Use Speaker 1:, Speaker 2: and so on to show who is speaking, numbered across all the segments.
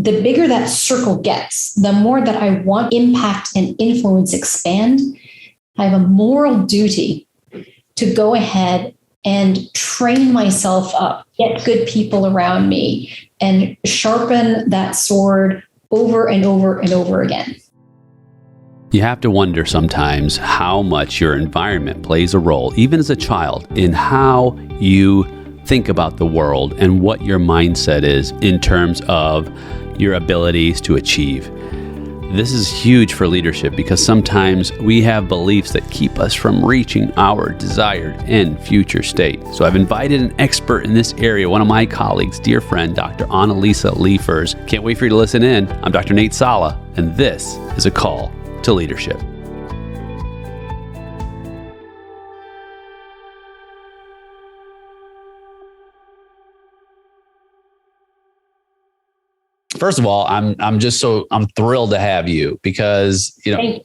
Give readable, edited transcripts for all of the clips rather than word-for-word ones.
Speaker 1: the bigger that circle gets, the more that I want impact and influence expand, I have a moral duty to go ahead and train myself up, get good people around me, and sharpen that sword over and over and over again.
Speaker 2: You have to wonder sometimes how much your environment plays a role, even as a child, in how you think about the world and what your mindset is in terms of your abilities to achieve. This is huge for leadership because sometimes we have beliefs that keep us from reaching our desired end future state. So I've invited an expert in this area, one of my colleagues, dear friend, Dr. Annalisa Leefers. Can't wait for you to listen in. I'm Dr. Nate Sala, and this is A Call to Leadership. First of all, I'm thrilled to have you because,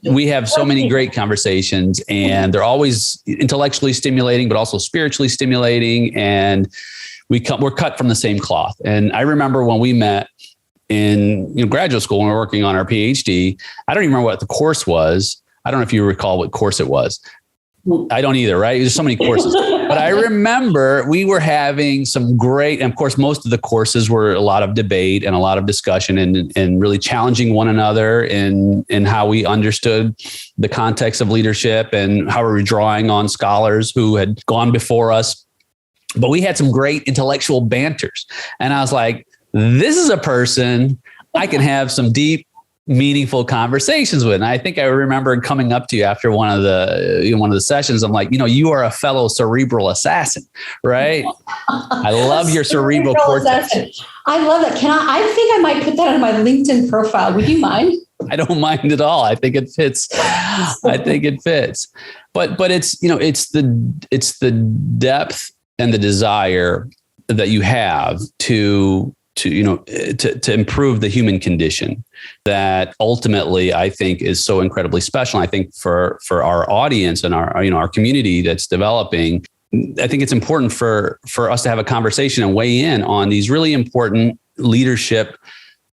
Speaker 2: we have so many great conversations and they're always intellectually stimulating, but also spiritually stimulating. And we're cut from the same cloth. And I remember when we met in graduate school, when we were working on our PhD, I don't even remember what the course was. I don't know if you recall what course it was. I don't either, right? There's so many courses. But I remember we were having some great, and of course, most of the courses were a lot of debate and a lot of discussion and really challenging one another in how we understood the context of leadership and how we were drawing on scholars who had gone before us. But we had some great intellectual banters. And I was like, this is a person I can have some deep, meaningful conversations with. And I think I remember coming up to you after one of the sessions. I'm like, you are a fellow cerebral assassin, right? I love your cerebral cortex. Assassin.
Speaker 1: I love it. I think I might put that on my LinkedIn profile. Would you mind?
Speaker 2: I don't mind at all. I think it fits. But it's the depth and the desire that you have to improve the human condition that ultimately I think is so incredibly special. I think for our audience and our community that's developing, I think it's important for us to have a conversation and weigh in on these really important leadership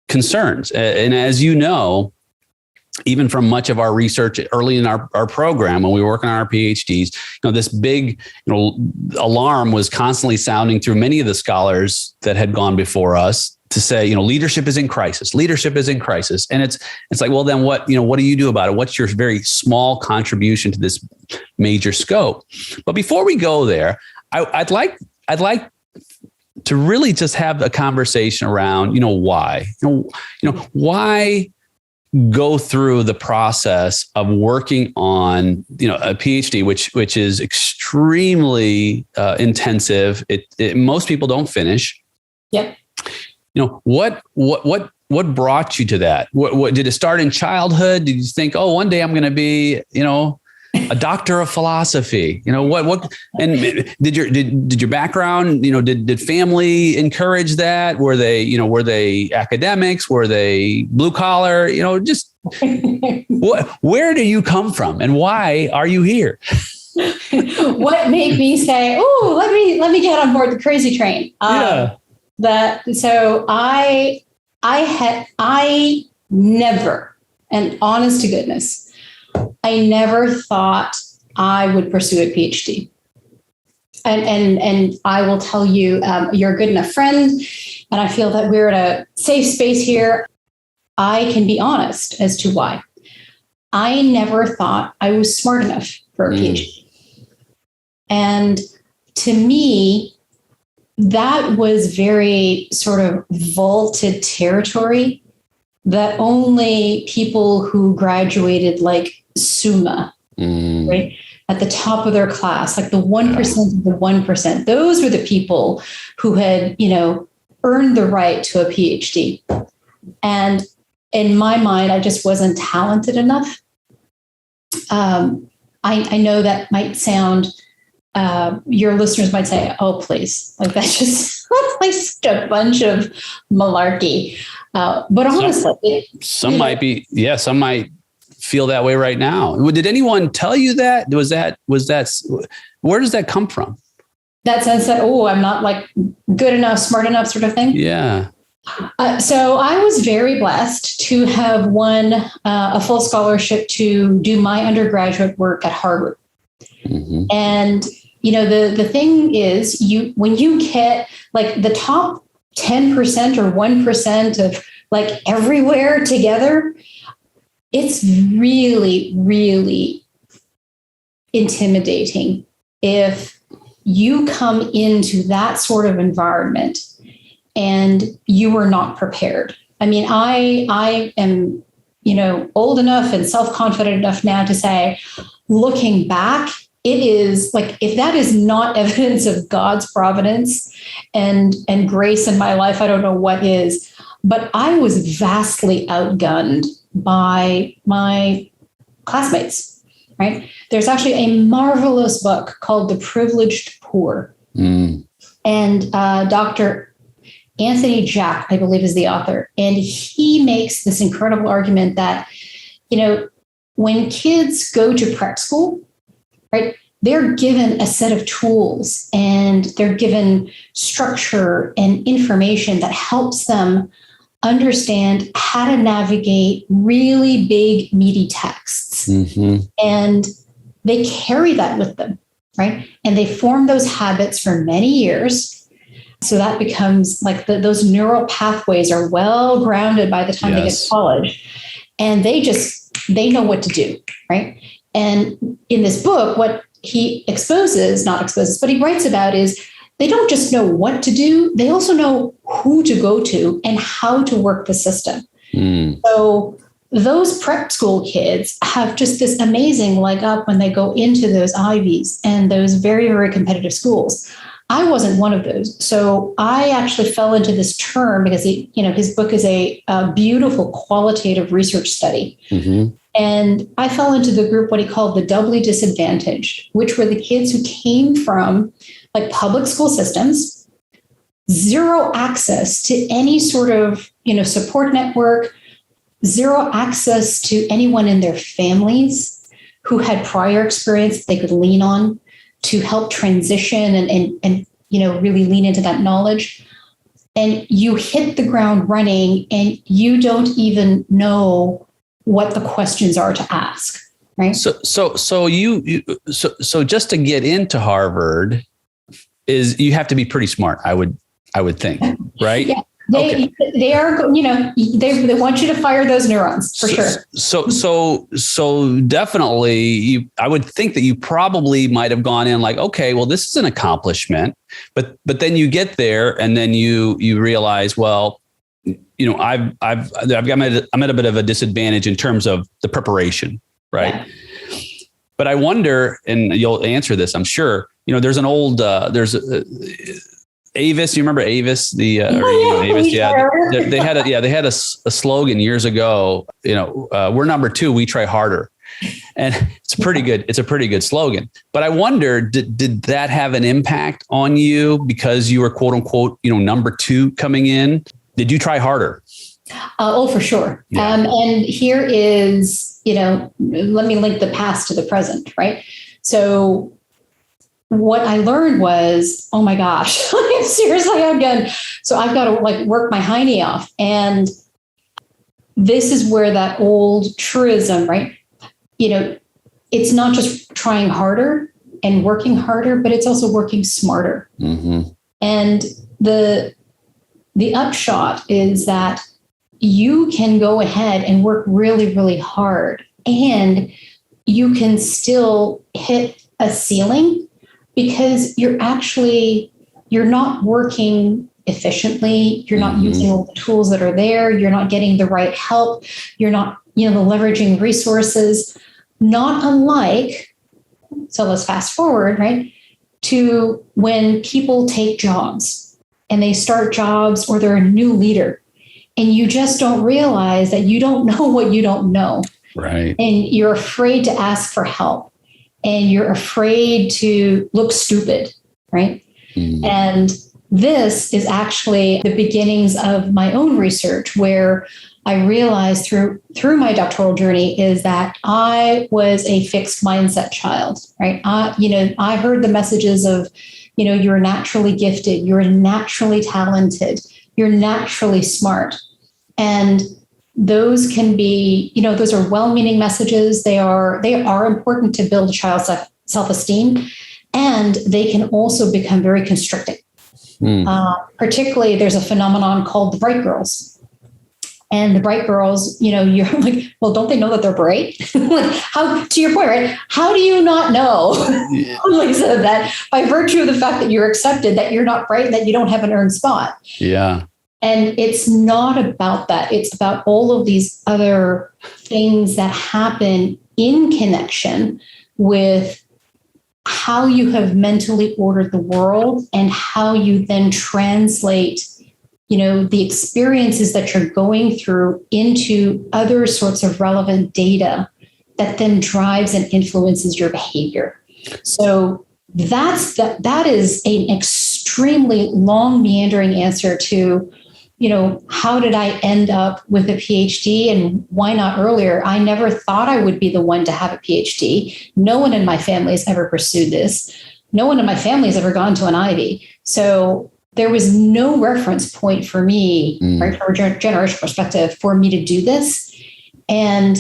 Speaker 2: concerns. And as you know, even from much of our research early in our program, when we were working on our PhDs, this big, alarm was constantly sounding through many of the scholars that had gone before us to say, leadership is in crisis. Leadership is in crisis. And it's like, well, then what do you do about it? What's your very small contribution to this major scope? But before we go there, I'd like to really just have a conversation around, why, why go through the process of working on, a PhD, which is extremely intensive. It most people don't finish.
Speaker 1: Yep.
Speaker 2: What brought you to that? What did it start in childhood? Did you think, oh, one day I'm going to be, a doctor of philosophy? What? And did your background? Did family encourage that? Were they academics? Were they blue collar? Just where do you come from, and why are you here?
Speaker 1: What made me say, "Oh, let me get on board the crazy train"? So I never, and honest to goodness, I never thought I would pursue a PhD. And I will tell you, you're a good enough friend, and I feel that we're at a safe space here. I can be honest as to why. I never thought I was smart enough for a PhD. And to me, that was very sort of vaulted territory that only people who graduated like Summa, right, at the top of their class, like the 1% of the 1%, those were the people who had, earned the right to a PhD. And in my mind, I just wasn't talented enough. I know that might sound, your listeners might say, oh, please, like that's just like such a bunch of malarkey. But honestly,
Speaker 2: some might feel that way right now. Did anyone tell you that? Was that, where does that come from?
Speaker 1: That sense that, I'm not like good enough, smart enough sort of thing?
Speaker 2: Yeah.
Speaker 1: So I was very blessed to have won a full scholarship to do my undergraduate work at Harvard. Mm-hmm. And, the thing is, when you get like the top 10% or 1% of like everywhere together, it's really, really intimidating if you come into that sort of environment and you are not prepared. I mean, I am, old enough and self-confident enough now to say, looking back, it is like, if that is not evidence of God's providence and grace in my life, I don't know what is. But I was vastly outgunned by my classmates, right? There's actually a marvelous book called The Privileged Poor. Mm. And Dr. Anthony Jack, I believe, is the author. And he makes this incredible argument that, when kids go to prep school, right, they're given a set of tools and they're given structure and information that helps them understand how to navigate really big, meaty texts. Mm-hmm. And they carry that with them, right? And they form those habits for many years. So that becomes like those neural pathways are well grounded by the time they get to college. And they know what to do, right? And in this book, what he but he writes about is they don't just know what to do, they also know who to go to and how to work the system. Mm. So those prep school kids have just this amazing leg up when they go into those Ivies and those very, very competitive schools. I wasn't one of those. So I actually fell into this term because his book is a beautiful qualitative research study. Mm-hmm. And I fell into the group, what he called the Doubly Disadvantaged, which were the kids who came from like public school systems, zero access to any sort of, support network, zero access to anyone in their families who had prior experience they could lean on to help transition and really lean into that knowledge. And you hit the ground running and you don't even know what the questions are to ask, right? So just to get into Harvard is you have to be pretty smart, I would think, right? Yeah. They are, they want you to fire those neurons for sure. So definitely I would think that you probably might've gone in like, okay, well, this is an accomplishment, but then you get there and then you realize, well, I'm at a bit of a disadvantage in terms of the preparation, right? Yeah. But I wonder, and you'll answer this, I'm sure, there's an old, Avis, you remember Avis? Avis, yeah. They had a slogan years ago. We're number 2, we try harder, and it's a pretty good slogan. But I wonder, did that have an impact on you because you were quote unquote, number 2 coming in? Did you try harder? For sure. Yeah. And here is, let me link the past to the present, right? So what I learned was, oh my gosh, seriously, so I've got to work my hiney off. And this is where that old truism, right? It's not just trying harder and working harder, but it's also working smarter. Mm-hmm. And the upshot is that you can go ahead and work really, really hard and you can still hit a ceiling because you're not working efficiently. You're not using all the tools that are there. You're not getting the right help. You're not, leveraging resources, not unlike, so let's fast forward, right, to when people take jobs and they start jobs or they're a new leader and you just don't realize that you don't know what you don't know. Right. And you're afraid to ask for help. And you're afraid to look stupid, right? Mm. And this is actually the beginnings of my own research, where I realized through my doctoral journey is that I was a fixed mindset child, right? I heard the messages of, you're naturally gifted, you're naturally talented, you're naturally smart. And those can be, those are well-meaning messages. They are important to build a child's self-esteem, and they can also become very constricting. Particularly, there's a phenomenon called the bright girls. And the bright girls, you're like, well, don't they know that they're bright? How, to your point, right? How do you not know, Lisa, that by virtue of the fact that you're accepted, that you're not bright, that you don't have an earned spot?
Speaker 2: Yeah.
Speaker 1: And it's not about that. It's about all of these other things that happen in connection with how you have mentally ordered the world and how you then translate the experiences that you're going through into other sorts of relevant data that then drives and influences your behavior. So that is an extremely long, meandering answer to, how did I end up with a PhD and why not earlier? I never thought I would be the one to have a PhD. No one in my family has ever pursued this. No one in my family has ever gone to an Ivy. So there was no reference point for me, right, from a generational perspective, for me to do this. And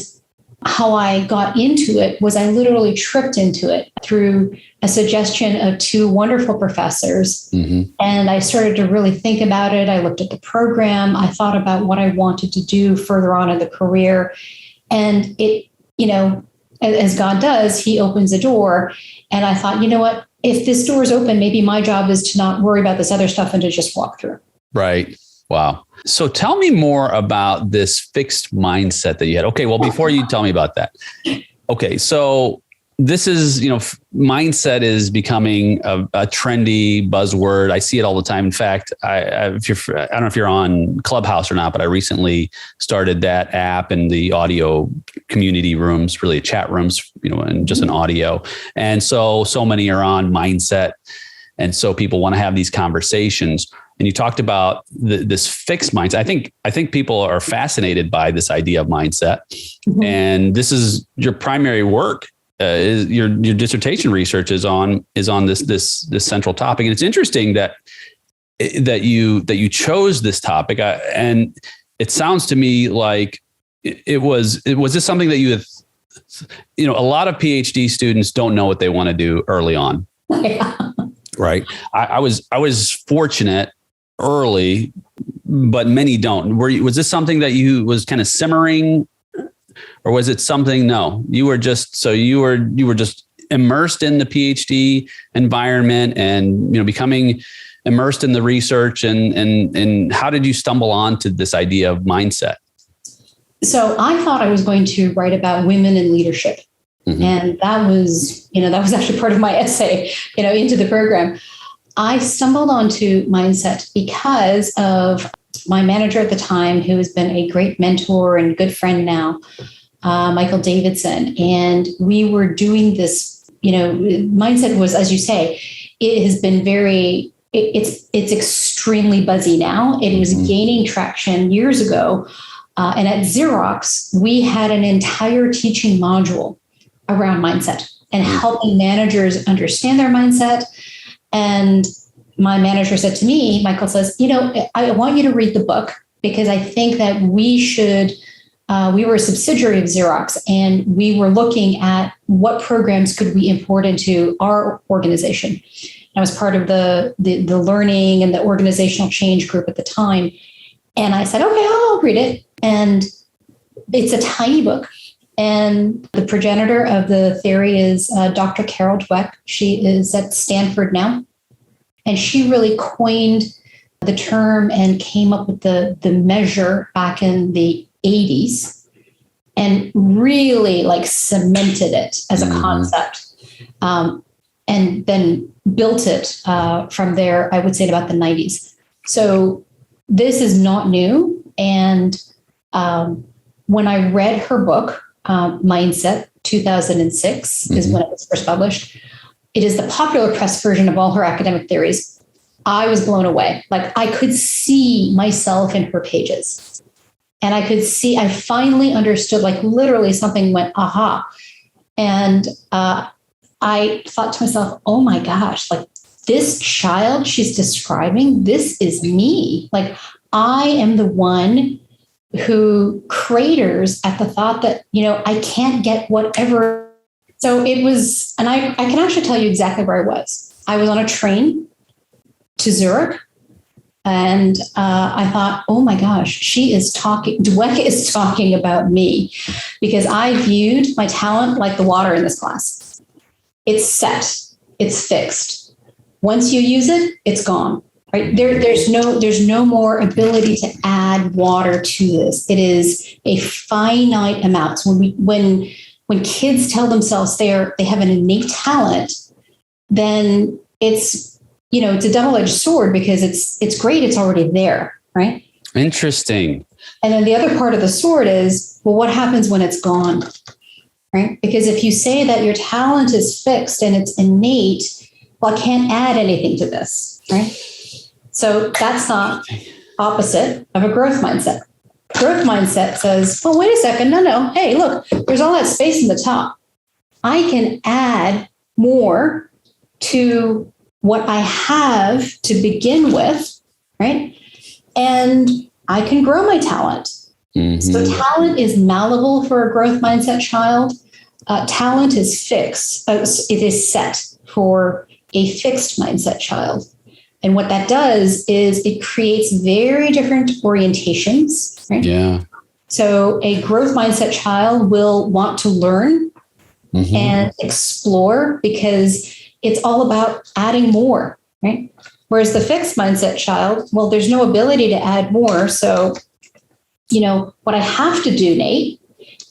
Speaker 1: how I got into it was I literally tripped into it through a suggestion of two wonderful professors. And I started to really think about it. I looked at the program. I thought about what I wanted to do further on in the career. And it, as God does, he opens a door. And I thought, you know what? If this door is open, maybe my job is to not worry about this other stuff and to just walk through.
Speaker 2: Right. Wow. So tell me more about this fixed mindset that you had. Okay. Well, before you tell me about that. Okay. So this is, mindset is becoming a trendy buzzword. I see it all the time. In fact, I don't know if you're on Clubhouse or not, but I recently started that app in the audio community rooms, really chat rooms, and just an audio. And so many are on mindset. And so people want to have these conversations. And you talked about this fixed mindset. I think people are fascinated by this idea of mindset. And this is your primary work. Is your dissertation research is on this central topic. And it's interesting that you chose this topic. And it sounds to me like was this something that you had, a lot of PhD students don't know what they want to do early on.
Speaker 1: Yeah.
Speaker 2: Right. I was fortunate early, but many don't. Was this something that you was kind of simmering? Or was it something? No, you were just immersed in the PhD environment and, becoming immersed in the research and how did you stumble onto this idea of mindset?
Speaker 1: So I thought I was going to write about women in leadership. And that was actually part of my essay, into the program. I stumbled onto mindset because of my manager at the time, who has been a great mentor and good friend now, Michael Davidson. And we were doing this, mindset was, as you say, it has been it's extremely buzzy now. It was gaining traction years ago. And at Xerox, we had an entire teaching module around mindset and helping managers understand their mindset. And my manager said to me, Michael says, I want you to read the book because I think that we were a subsidiary of Xerox and we were looking at what programs could we import into our organization. I was part of the learning and the organizational change group at the time. And I said, okay, I'll read it. And it's a tiny book. And the progenitor of the theory is Dr. Carol Dweck. She is at Stanford now. And she really coined the term and came up with the measure back in the 80s and really cemented it as a concept. And then built it from there, I would say, in about the 90s. So this is not new. And when I read her book, Mindset, 2006 is when it was first published. It is the popular press version of all her academic theories. I was blown away. I could see myself in her pages. And I finally understood, literally something went, aha. And I thought to myself, oh my gosh, this child she's describing, this is me. I am the one who craters at the thought that, I can't get whatever. So it was, and I can actually tell you exactly where I was. I was on a train to Zurich. And I thought, oh my gosh, Dweck is talking about me, because I viewed my talent like the water in this class. It's set, it's fixed. Once you use it, it's gone. Right? There's no more ability to add water to this. It is a finite amount. So when kids tell themselves they have an innate talent, then it's a double-edged sword, because it's great. It's already there, right?
Speaker 2: Interesting.
Speaker 1: And then the other part of the sword is, well, what happens when it's gone, right? Because if you say that your talent is fixed and it's innate, well, I can't add anything to this, right? So that's not opposite of a growth mindset. Growth mindset says, well, wait a second. No. Hey, look, there's all that space in the top. I can add more to what I have to begin with, right? And I can grow my talent. Mm-hmm. So talent is malleable for a growth mindset child. Talent is fixed. It is set for a fixed mindset child. And what that does is it creates very different orientations, right? Yeah. So a growth mindset child will want to learn and explore, because it's all about adding more, right? Whereas the fixed mindset child, well, there's no ability to add more. So, what I have to do, Nate,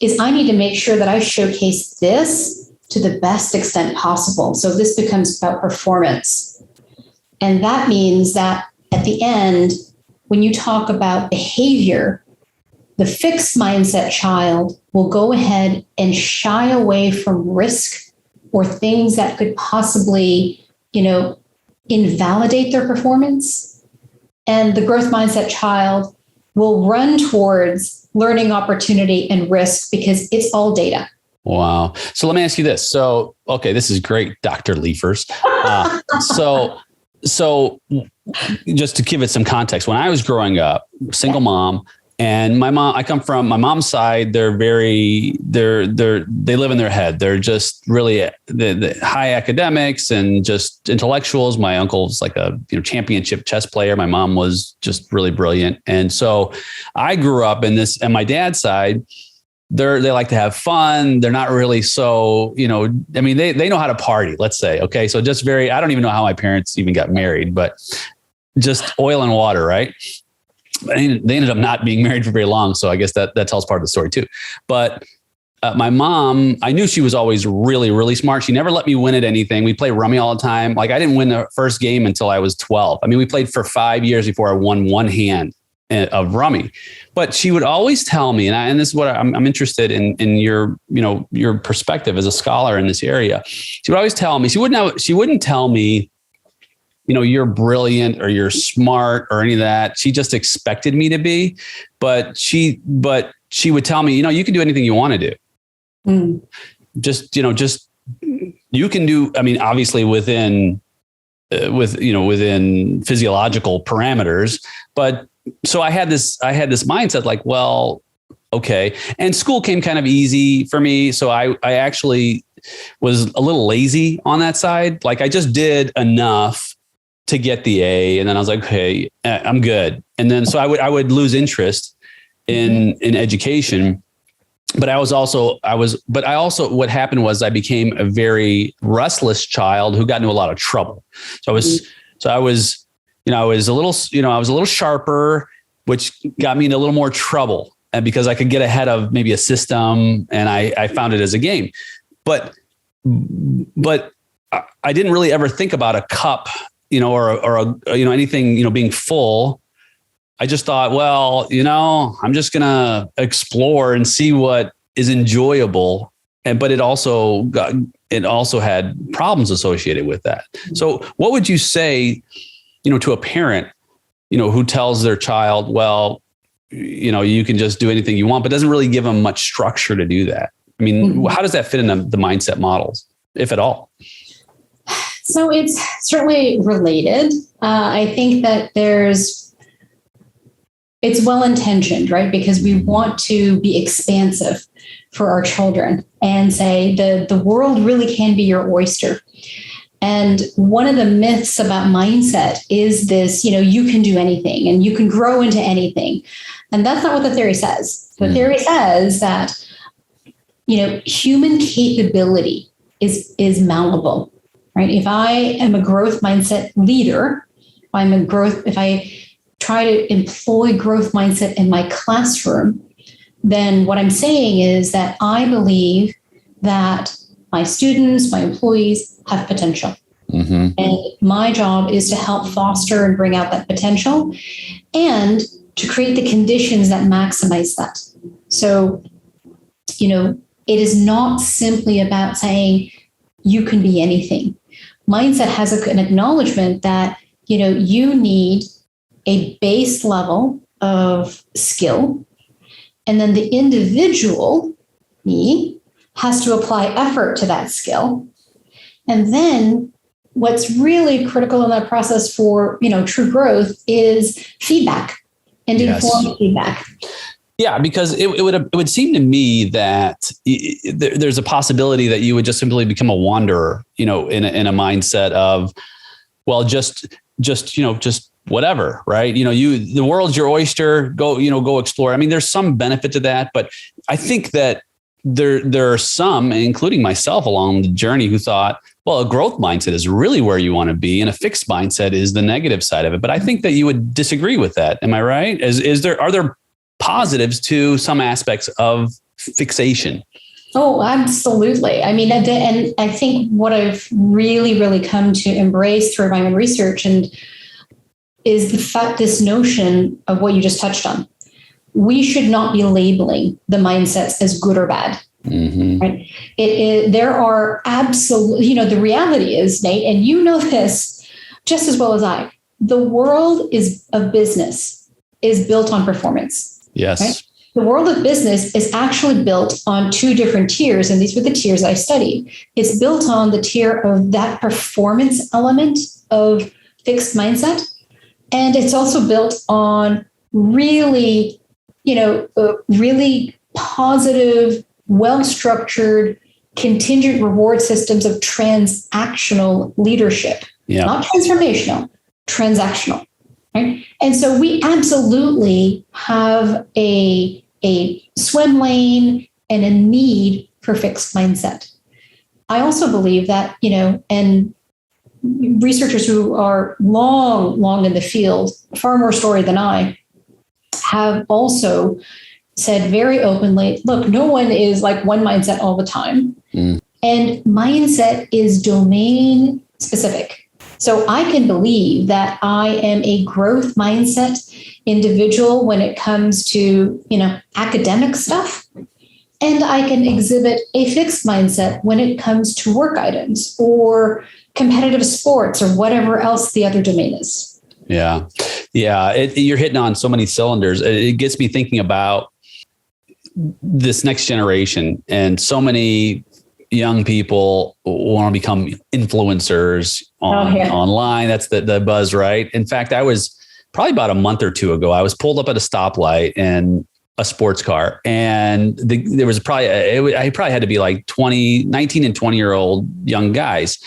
Speaker 1: is I need to make sure that I showcase this to the best extent possible. So this becomes about performance. And that means that at the end, when you talk about behavior, the fixed mindset child will go ahead and shy away from risk or things that could possibly, invalidate their performance. And the growth mindset child will run towards learning opportunity and risk, because it's all data.
Speaker 2: Wow. So let me ask you this. So, okay, this is great, Dr. Leefers. So just to give it some context, when I was growing up, single mom, and my mom's side, they live in their head. They're just really the high academics and just intellectuals. My uncle's like a championship chess player. My mom was just really brilliant. And so I grew up in this, and my dad's side, they like to have fun. They're not really so, they know how to party, let's say. Okay. So just I don't even know how my parents even got married, but just oil and water, right? They ended up not being married for very long. So I guess that tells part of the story too. But my mom, I knew she was always really, really smart. She never let me win at anything. We play rummy all the time. Like I didn't win the first game until I was 12. I mean, we played for 5 years before I won one hand of rummy. But she would always tell me, and this is what I'm interested in your perspective as a scholar in this area. She would always tell me, she wouldn't tell me, you're brilliant or you're smart or any of that. She just expected me to be, but she would tell me, you can do anything you want to do. Mm. Just you can do, obviously within physiological parameters, but so I had this mindset like, well, okay. And school came kind of easy for me. So I actually was a little lazy on that side. Like I just did enough to get the A. And then I was like, okay, I'm good. And then, so I would lose interest in education, but what happened was I became a very restless child who got into a lot of trouble. So I was a little sharper, which got me into a little more trouble, and because I could get ahead of maybe a system, and I found it as a game, but I didn't really ever think about a cup, or anything, being full. I just thought, well, I'm just going to explore and see what is enjoyable. But it also had problems associated with that. So what would you say, to a parent, who tells their child, well, you can just do anything you want, but doesn't really give them much structure to do that? I mean, how does that fit in the mindset models, if at all?
Speaker 1: So it's certainly related. I think that there's it's well-intentioned, right? Because we want to be expansive for our children and say the world really can be your oyster. And one of the myths about mindset is this, you can do anything and you can grow into anything. And that's not what the theory says. The theory says that, human capability is malleable, right? If I am a growth mindset leader, if I try to employ growth mindset in my classroom, then what I'm saying is that I believe that my students, my employees have potential. Mm-hmm. And my job is to help foster and bring out that potential and to create the conditions that maximize that. So, it is not simply about saying you can be anything. Mindset has an acknowledgement that, you need a base level of skill, and then the individual, me, has to apply effort to that skill. And then what's really critical in that process for, true growth is feedback and informed feedback.
Speaker 2: Yeah, because it would seem to me that there's a possibility that you would just simply become a wanderer, in a mindset of, well, just whatever, right? The world's your oyster, go explore. I mean, there's some benefit to that, but I think that there are some, including myself along the journey, who thought, well, a growth mindset is really where you want to be, and a fixed mindset is the negative side of it. But I think that you would disagree with that. Am I right? Are there positives to some aspects of fixation?
Speaker 1: Oh, absolutely. I mean, and I think what I've really, really come to embrace through my own research is the fact, this notion of what you just touched on. We should not be labeling the mindsets as good or bad. Mm-hmm. Right? There are absolutely, the reality is, Nate, and you know this just as well as I, the world of business is built on performance.
Speaker 2: Yes.
Speaker 1: Right? The world of business is actually built on two different tiers, and these were the tiers I studied. It's built on the tier of that performance element of fixed mindset, and it's also built on really, really positive, well-structured, contingent reward systems of transactional leadership, not transformational, transactional. Right? And so we absolutely have a swim lane and a need for fixed mindset. I also believe that, and researchers who are long in the field, far more storied than I, have also said very openly, look, no one is like one mindset all the time. Mm. And mindset is domain specific. So I can believe that I am a growth mindset individual when it comes to, academic stuff. And I can exhibit a fixed mindset when it comes to work items or competitive sports or whatever else the other domain is.
Speaker 2: Yeah. Yeah. You're hitting on so many cylinders. It gets me thinking about this next generation, and so many young people want to become influencers online. That's the buzz, right? In fact, I was probably about a month or two ago, I was pulled up at a stoplight in a sports car, and there was I probably had to be like 19 and 20-year-old young guys.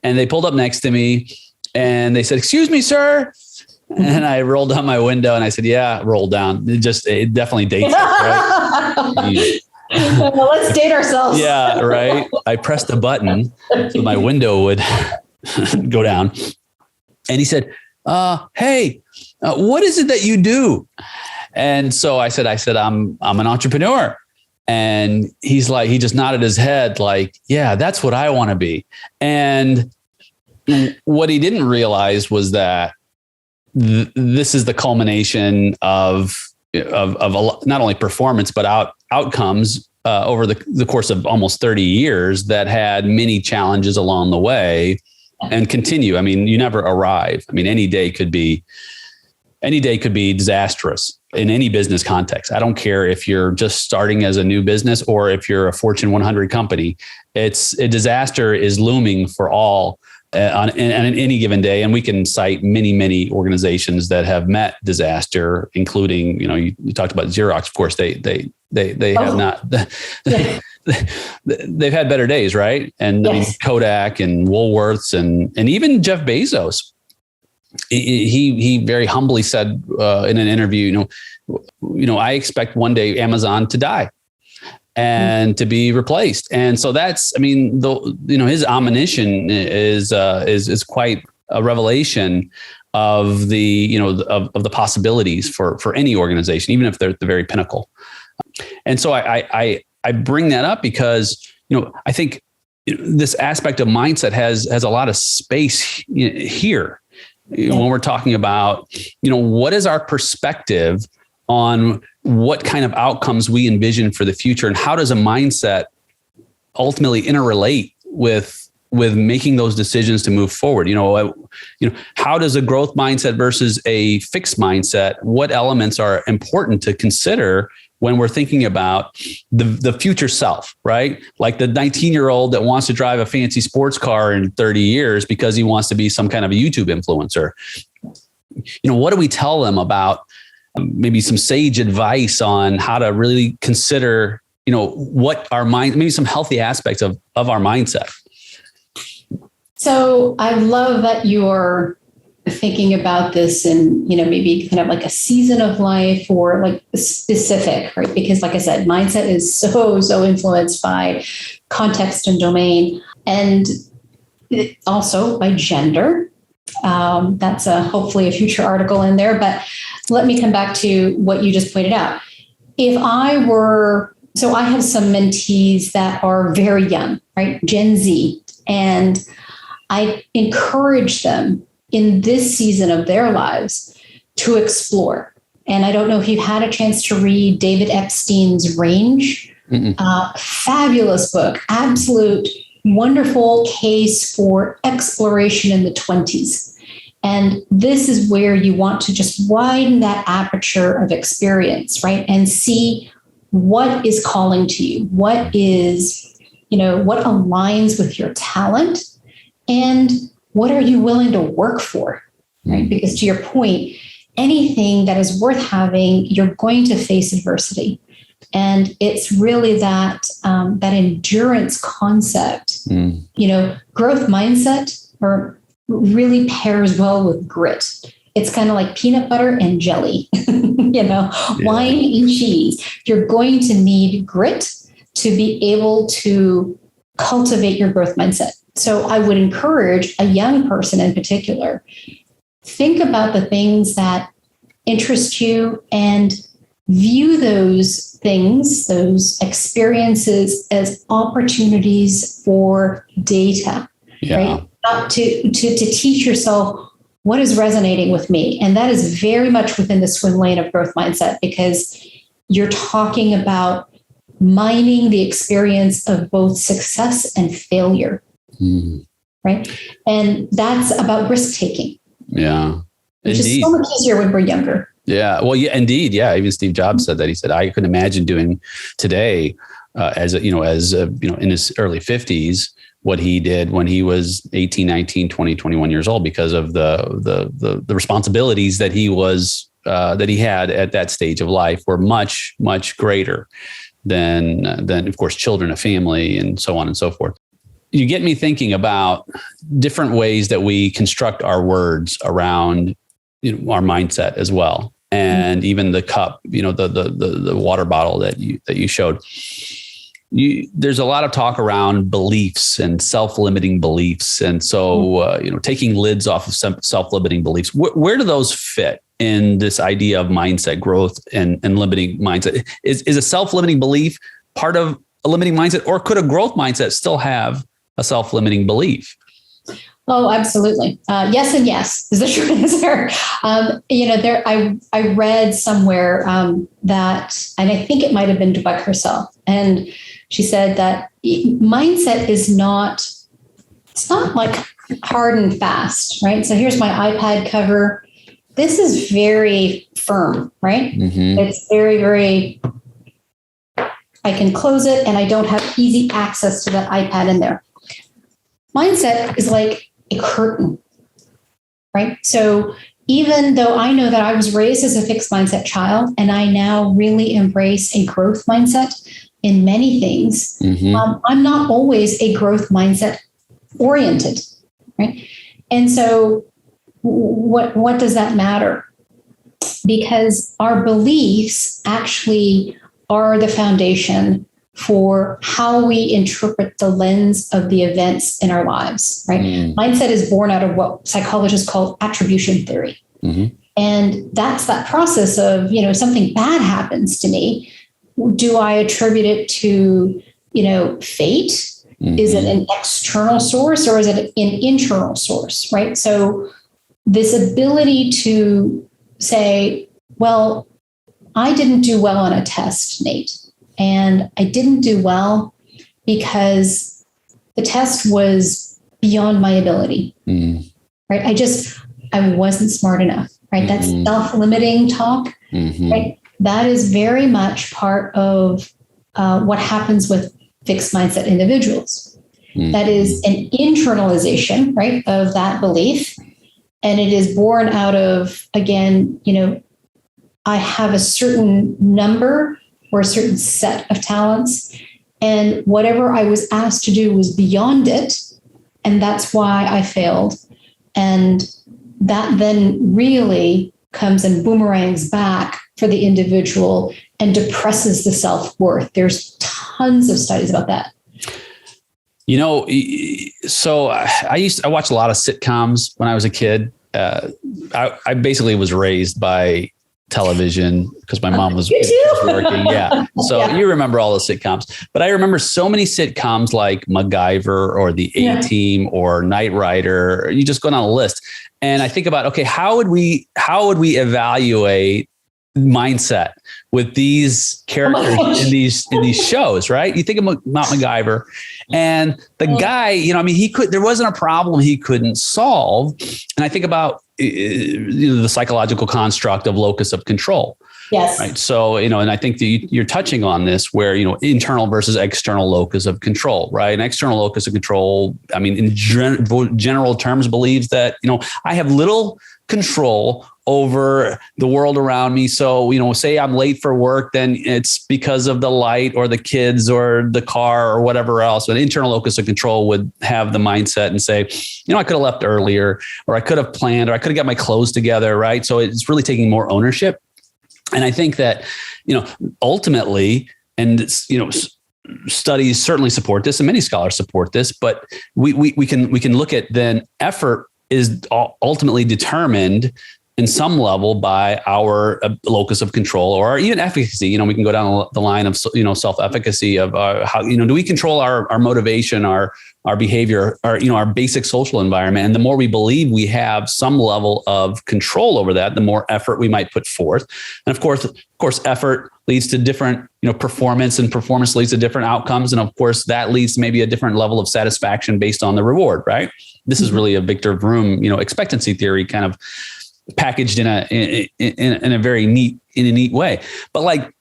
Speaker 2: And they pulled up next to me and they said, "Excuse me, sir." And I rolled down my window and I said, "Yeah, roll down." It definitely dates us, right?
Speaker 1: Well, let's date ourselves.
Speaker 2: Yeah, right. I pressed a button so my window would go down. And he said, "Hey, what is it that you do?" And so I said, I'm an entrepreneur. And he's like, he just nodded his head like, "Yeah, that's what I want to be." And what he didn't realize was that this is the culmination of not only performance, but outcomes over the course of almost 30 years that had many challenges along the way and continue. I mean, you never arrive. I mean, any day could be disastrous in any business context. I don't care if you're just starting as a new business or if you're a Fortune 100 company. A disaster is looming for all on any given day. And we can cite many organizations that have met disaster, including, you talked about Xerox. Of course, they have not. They've had better days, right? And yes. I mean, Kodak and Woolworths and even Jeff Bezos. He very humbly said in an interview, I expect one day Amazon to die and to be replaced. And so that's, his admonition is quite a revelation of the, of the possibilities for any organization, even if they're at the very pinnacle. And so I bring that up because, I think this aspect of mindset has a lot of space here. When we're talking about, what is our perspective on what kind of outcomes we envision for the future, and how does a mindset ultimately interrelate with making those decisions to move forward? How does a growth mindset versus a fixed mindset? What elements are important to consider when we're thinking about the future self, right? Like the 19-year-old that wants to drive a fancy sports car in 30 years because he wants to be some kind of a YouTube influencer. What do we tell them about maybe some sage advice on how to really consider, what our mind, maybe some healthy aspects of our mindset?
Speaker 1: So I love that you're thinking about this in, maybe kind of like a season of life or like specific, right? Because like I said, mindset is so influenced by context and domain, and also by gender. That's hopefully a future article in there, but let me come back to what you just pointed out. So I have some mentees that are very young, right? Gen Z, and I encourage them in this season of their lives to explore. And I don't know if you've had a chance to read David Epstein's Range. Fabulous book, absolute wonderful case for exploration in the 20s. And this is where you want to just widen that aperture of experience, right? And see what is calling to you, what is, what aligns with your talent, and what are you willing to work for, right? Because to your point, anything that is worth having, you're going to face adversity. And it's really that endurance concept, growth mindset or really pairs well with grit. It's kind of like peanut butter and jelly, wine and cheese. You're going to need grit to be able to cultivate your growth mindset. So I would encourage a young person in particular, think about the things that interest you and view those things, those experiences as opportunities for data, right? Not to teach yourself what is resonating with me. And that is very much within the swim lane of growth mindset, because you're talking about mining the experience of both success and failure. Right. And that's about risk taking. Yeah. Which is so much easier when we're younger.
Speaker 2: Yeah. Well, yeah, indeed. Yeah. Even Steve Jobs said that. He said, I couldn't imagine doing today in his early 50s, what he did when he was 18, 19, 20, 21 years old, because of the responsibilities that he was, that he had at that stage of life were much, much greater than of course, children, a family, and so on and so forth. You get me thinking about different ways that we construct our words around, our mindset as well. And even the cup, the water bottle that you showed. There's a lot of talk around beliefs and self-limiting beliefs. And so, taking lids off of self-limiting beliefs, where do those fit in this idea of mindset growth and limiting mindset? Is a self-limiting belief part of a limiting mindset, or could a growth mindset still have a self-limiting belief?
Speaker 1: Oh, absolutely. Yes. And yes is the short answer. I read somewhere that, and I think it might've been Dweck herself. And she said that mindset is it's not like hard and fast, right? So here's my iPad cover. This is very firm, right? Mm-hmm. It's very, very, I can close it and I don't have easy access to that iPad in there. Mindset is like a curtain, right? So even though I know that I was raised as a fixed mindset child, and I now really embrace a growth mindset in many things, I'm not always a growth mindset oriented, right? And so what does that matter? Because our beliefs actually are the foundation for how we interpret the lens of the events in our lives, right? Mindset is born out of what psychologists call attribution theory. And that's that process of, something bad happens to me. Do I attribute it to, fate? Is it an external source or is it an internal source, right? So this ability to say, well, I didn't do well on a test, Nate. And I didn't do well because the test was beyond my ability, right? I wasn't smart enough, right? That's self-limiting talk, right? That is very much part of what happens with fixed mindset individuals. That is an internalization, right, of that belief. And it is born out of, again, I have a certain number or a certain set of talents, and whatever I was asked to do was beyond it. And that's why I failed. And that then really comes and boomerangs back for the individual and depresses the self-worth. There's tons of studies about that.
Speaker 2: So I watched a lot of sitcoms when I was a kid. I basically was raised by television because my mom was working. Yeah. So you remember all those sitcoms, but I remember so many sitcoms like MacGyver or the A-Team or Knight Rider. You just go down a list. And I think about, okay, how would we evaluate mindset with these characters in these shows, right? You think about MacGyver and the guy, there wasn't a problem he couldn't solve. And I think about the psychological construct of locus of control.
Speaker 1: Yes.
Speaker 2: Right. So, and I think that you're touching on this where, internal versus external locus of control, right? An external locus of control, in general terms, believes that, I have little control over the world around me. So, say I'm late for work, then it's because of the light or the kids or the car or whatever else. An internal locus of control would have the mindset and say, I could have left earlier, or I could have planned, or I could have got my clothes together, right? So it's really taking more ownership. And I think that, ultimately, and studies certainly support this, and many scholars support this, but we can look at then effort is ultimately determined in some level by our locus of control or even efficacy. We can go down the line of, self-efficacy of how, do we control our motivation, our behavior, our basic social environment. And the more we believe we have some level of control over that, the more effort we might put forth. And of course, effort leads to different, performance, and performance leads to different outcomes. And of course, that leads to maybe a different level of satisfaction based on the reward, right? This is really a Victor Vroom, expectancy theory kind of packaged in a very neat way. But like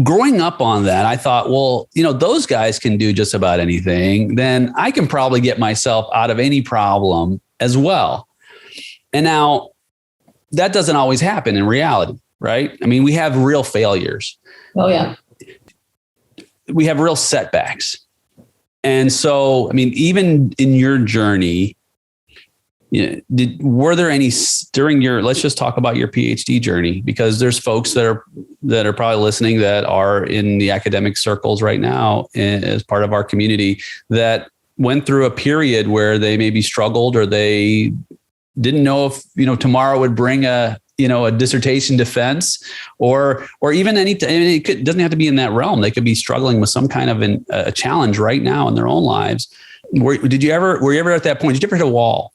Speaker 2: growing up on that, I thought, well, those guys can do just about anything. Then I can probably get myself out of any problem as well. And now that doesn't always happen in reality, right? We have real failures.
Speaker 1: Oh yeah.
Speaker 2: We have real setbacks. And so, even in your journey, were there any during let's just talk about your PhD journey, because there's folks that are probably listening that are in the academic circles right now as part of our community that went through a period where they maybe struggled or they didn't know if, tomorrow would bring a dissertation defense or even it doesn't have to be in that realm. They could be struggling with some kind of a challenge right now in their own lives. Were you ever at that point? Did you ever hit a wall?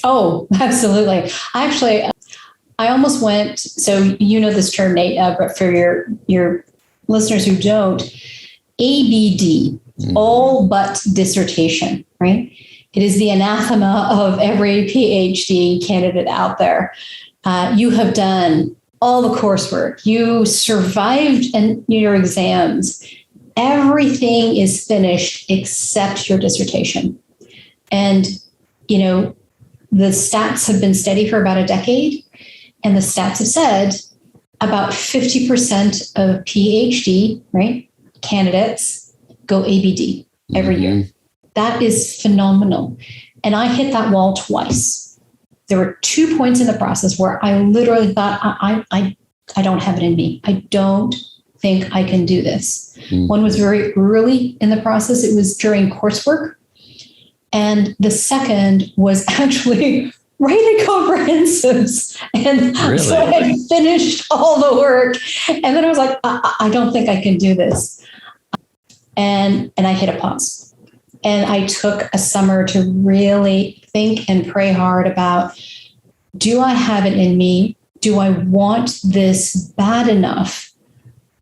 Speaker 1: Oh, absolutely. I almost went, so this term, Nate, but for your listeners who don't, ABD, all but dissertation, right? It is the anathema of every PhD candidate out there. You have done all the coursework. You survived your exams. Everything is finished except your dissertation. And the stats have been steady for about a decade, and the stats have said about 50% of PhD, right, candidates go ABD every year. That is phenomenal. And I hit that wall twice. There were 2 points in the process where I literally thought, I don't have it in me. I don't think I can do this. One was very early in the process. It was during coursework. And the second was actually writing comprehensives. And
Speaker 2: Really?
Speaker 1: so I had finished all the work. And then I was like, I don't think I can do this. And I hit a pause. And I took a summer to really think and pray hard about, do I have it in me? Do I want this bad enough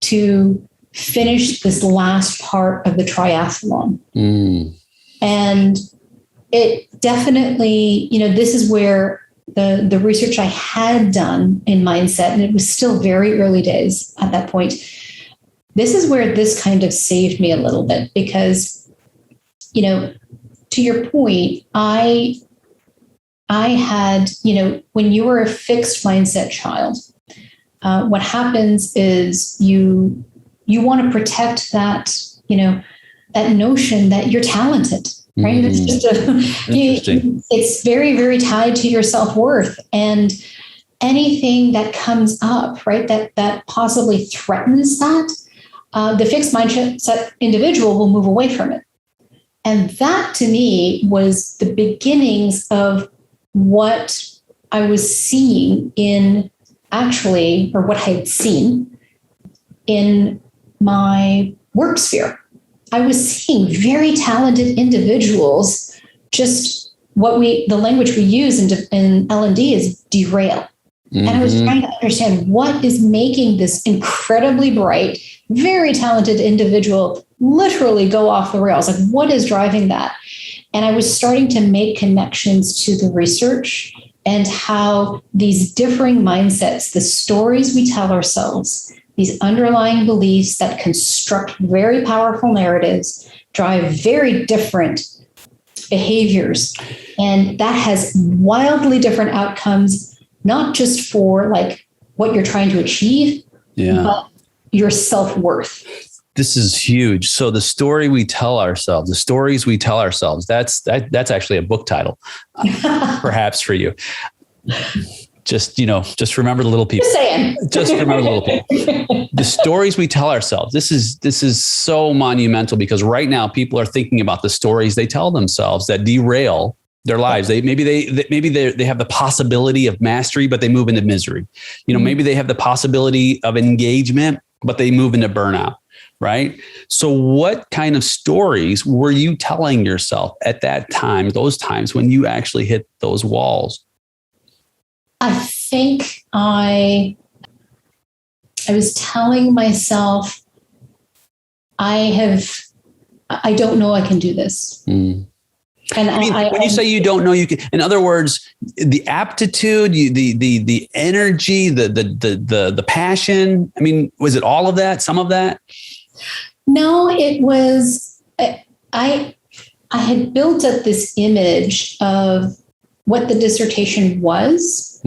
Speaker 1: to finish this last part of the triathlon? And it definitely, this is where the research I had done in mindset, and it was still very early days at that point. This is where this kind of saved me a little bit because, to your point, I had, when you were a fixed mindset child, what happens is you want to protect that, that notion that you're talented, right? It's just it's very, very tied to your self-worth, and anything that comes up, right, that possibly threatens that, the fixed mindset individual will move away from it. And that to me was the beginnings of what I was seeing or what I had seen in my work sphere. I was seeing very talented individuals, just the language we use in L&D is derail. And I was trying to understand what is making this incredibly bright, very talented individual literally go off the rails. Like, what is driving that? And I was starting to make connections to the research and how these differing mindsets, the stories we tell ourselves, these underlying beliefs that construct very powerful narratives, drive very different behaviors. And that has wildly different outcomes, not just for like what you're trying to achieve, but your self-worth.
Speaker 2: This is huge. So the stories we tell ourselves, that's actually a book title, perhaps for you. Just remember the little people. Just remember the little people. The stories we tell ourselves. This is so monumental because right now people are thinking about the stories they tell themselves that derail their lives. Maybe they have the possibility of mastery, but they move into misery. Maybe they have the possibility of engagement, but they move into burnout. Right. So what kind of stories were you telling yourself at that time, those times when you actually hit those walls?
Speaker 1: I think I was telling myself, I don't know I can do this. And
Speaker 2: when you say you don't know, you can, in other words, the aptitude, the energy, the passion. I mean, was it all of that? Some of that?
Speaker 1: No, it was, I had built up this image of what the dissertation was.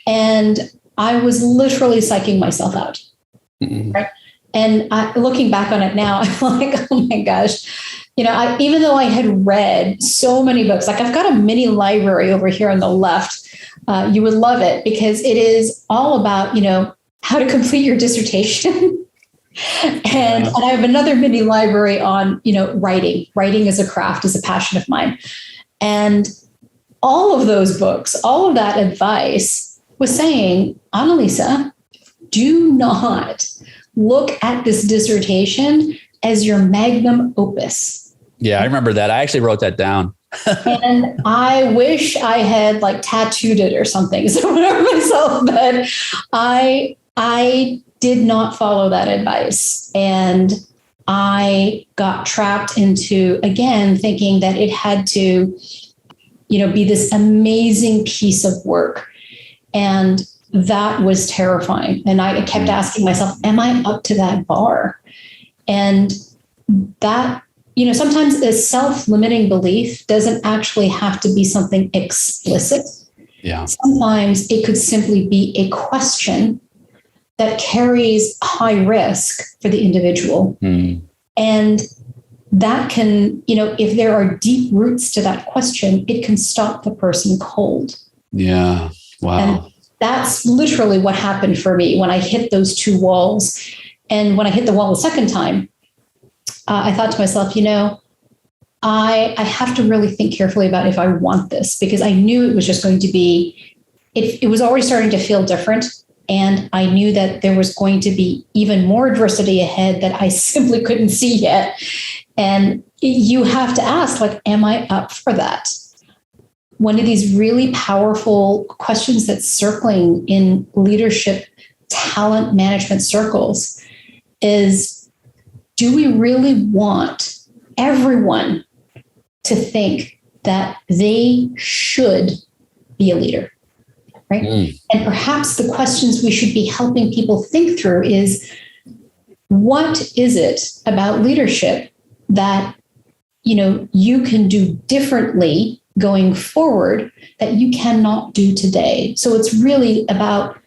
Speaker 1: And I was literally psyching myself out. Right. And looking back on it now, I'm like, oh my gosh, even though I had read so many books, like I've got a mini library over here on the left. You would love it because it is all about, how to complete your dissertation. And I have another mini library on, writing. Writing as a craft is a passion of mine. And all of those books, all of that advice was saying, Annalisa, do not look at this dissertation as your magnum opus.
Speaker 2: Yeah, I remember that. I actually wrote that down.
Speaker 1: And I wish I had like tattooed it or something somewhere myself, but I did not follow that advice. And I got trapped into, again, thinking that it had to, be this amazing piece of work. And that was terrifying. And I kept asking myself, am I up to that bar? And that sometimes a self-limiting belief doesn't actually have to be something explicit.
Speaker 2: Yeah.
Speaker 1: Sometimes it could simply be a question that carries high risk for the individual. And that can, if there are deep roots to that question, it can stop the person cold.
Speaker 2: Yeah. Wow.
Speaker 1: And that's literally what happened for me when I hit those two walls. And when I hit the wall the second time, I thought to myself, I have to really think carefully about if I want this, because I knew it was just going to be, it was already starting to feel different. And I knew that there was going to be even more adversity ahead that I simply couldn't see yet. And you have to ask, am I up for that? One of these really powerful questions that's circling in leadership talent management circles is, do we really want everyone to think that they should be a leader? Right? And perhaps the questions we should be helping people think through is, what is it about leadership that, you can do differently going forward that you cannot do today? So it's really about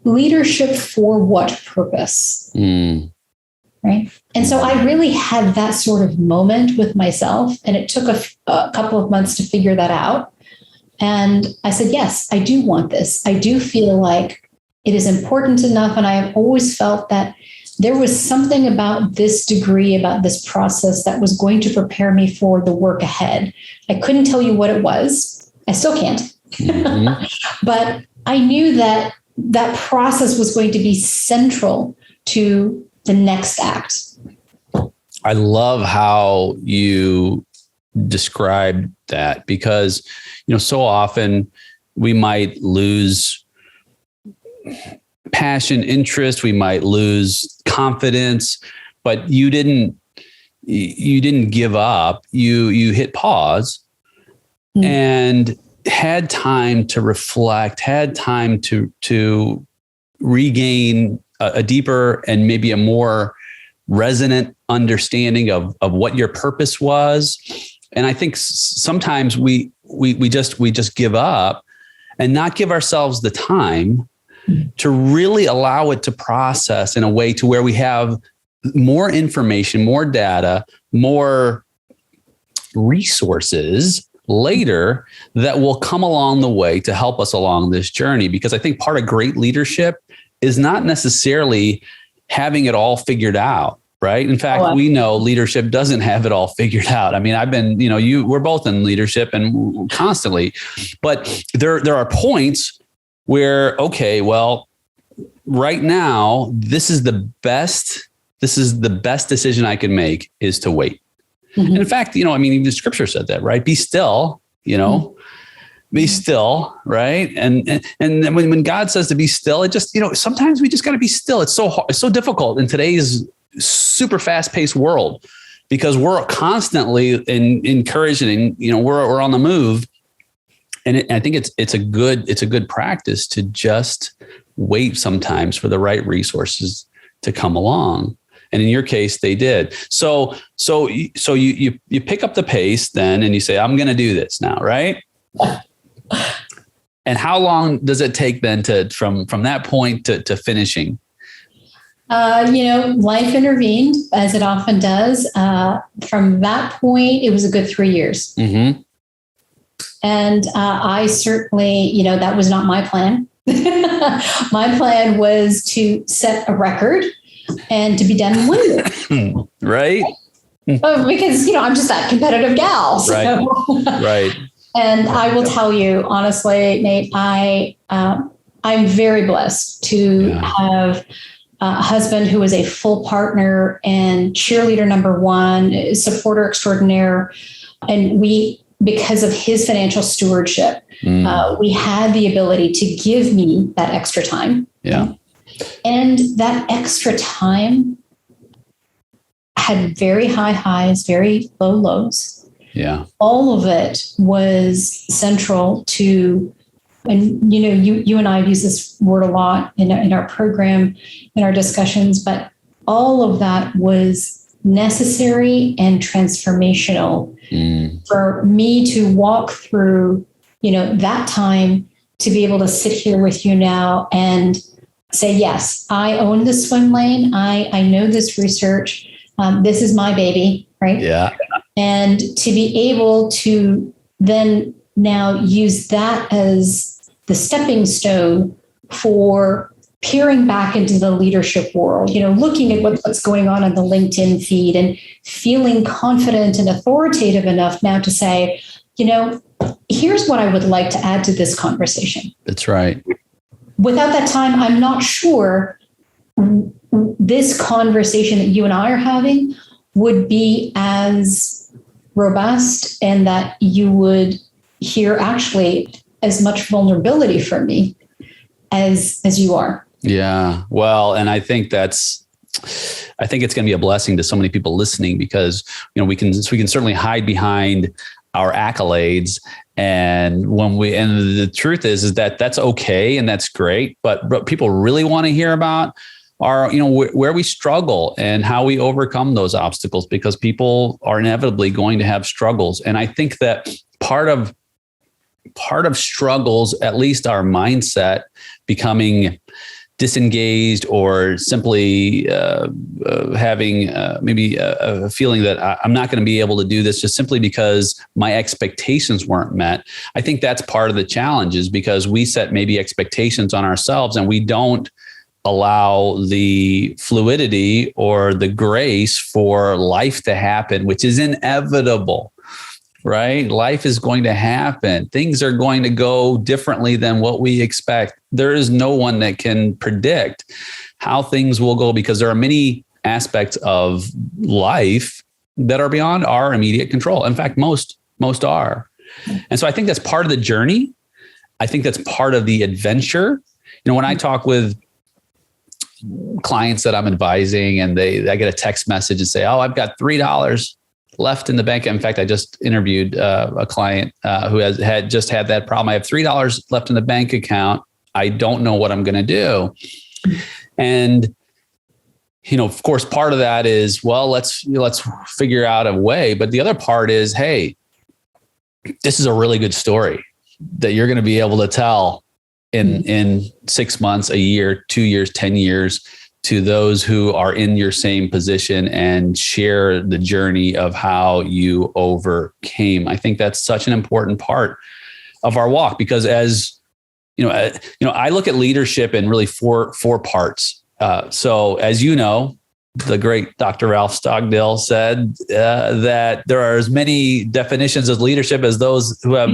Speaker 1: leadership for what purpose? Right? And so I really had that sort of moment with myself, and it took a couple of months to figure that out. And I said, yes, I do want this. I do feel like it is important enough. And I have always felt that there was something about this degree, about this process that was going to prepare me for the work ahead. I couldn't tell you what it was. I still can't. But I knew that that process was going to be central to the next act.
Speaker 2: I love how you describe that, because so often we might lose passion, interest, we might lose confidence, but you didn't give up. You hit pause and had time to reflect, had time to regain a deeper and maybe a more resonant understanding of what your purpose was. And I think sometimes we just give up and not give ourselves the time to really allow it to process in a way to where we have more information, more data, more resources later that will come along the way to help us along this journey. Because I think part of great leadership is not necessarily having it all figured out. Right. In fact, we know leadership doesn't have it all figured out. I mean, I've been, we're both in leadership and constantly, but there are points where, okay, well, right now, this is the best decision I can make is to wait. And in fact, even the scripture said that, right? Be still, be still, right? And then when God says to be still, it just, sometimes we just got to be still. It's so hard, it's so difficult in today's super fast-paced world, because we're constantly encouraging, we're on the move. And I think it's a good practice to just wait sometimes for the right resources to come along. And in your case, they did. So you pick up the pace then, and you say, I'm going to do this now, right? And how long does it take then from that point to finishing?
Speaker 1: Life intervened, as it often does. From that point, it was a good 3 years. And I certainly, that was not my plan. My plan was to set a record and to be done in 1 year.
Speaker 2: Right.
Speaker 1: Because, I'm just that competitive gal. So.
Speaker 2: Right.
Speaker 1: And I will tell you, honestly, Nate, I'm very blessed to have a husband who is a full partner and cheerleader number one, supporter extraordinaire. And because of his financial stewardship, we had the ability to give me that extra time.
Speaker 2: Yeah.
Speaker 1: And that extra time had very high highs, very low lows.
Speaker 2: Yeah.
Speaker 1: All of it was central to, and you and I have used this word a lot in our program, in our discussions, but all of that was necessary and transformational for me to walk through, that time, to be able to sit here with you now and say, yes, I own the swim lane. I know this research. This is my baby, right?
Speaker 2: Yeah.
Speaker 1: And to be able to then now use that as the stepping stone for peering back into the leadership world, looking at what's going on the LinkedIn feed and feeling confident and authoritative enough now to say, here's what I would like to add to this conversation.
Speaker 2: That's right.
Speaker 1: Without that time, I'm not sure this conversation that you and I are having would be as robust, and that you would hear actually as much vulnerability from me as you are.
Speaker 2: Yeah. Well, and I think it's going to be a blessing to so many people listening, because, we can certainly hide behind our accolades. And the truth is that that's okay. And that's great. But what people really want to hear about are, where we struggle and how we overcome those obstacles, because people are inevitably going to have struggles. And I think that part of struggles, at least our mindset becoming disengaged, or simply having maybe a feeling that I'm not going to be able to do this just simply because my expectations weren't met. I think that's part of the challenge, is because we set maybe expectations on ourselves and we don't allow the fluidity or the grace for life to happen, which is inevitable. Right? Life is going to happen. Things are going to go differently than what we expect. There is no one that can predict how things will go, because there are many aspects of life that are beyond our immediate control. In fact, most are. And so I think that's part of the journey. I think that's part of the adventure. When I talk with clients that I'm advising, and I get a text message and say, "Oh, I've got $3 left in the bank." In fact, I just interviewed a client who had just had that problem. I have $3 left in the bank account. I don't know what I'm going to do. And, of course, part of that is, well, let's figure out a way. But the other part is, hey, this is a really good story that you're going to be able to tell in 6 months, a year, 2 years, 10 years, to those who are in your same position, and share the journey of how you overcame. I think that's such an important part of our walk, because as I look at leadership in really four parts. So as the great Dr. Ralph Stockdale said that there are as many definitions of leadership as those who have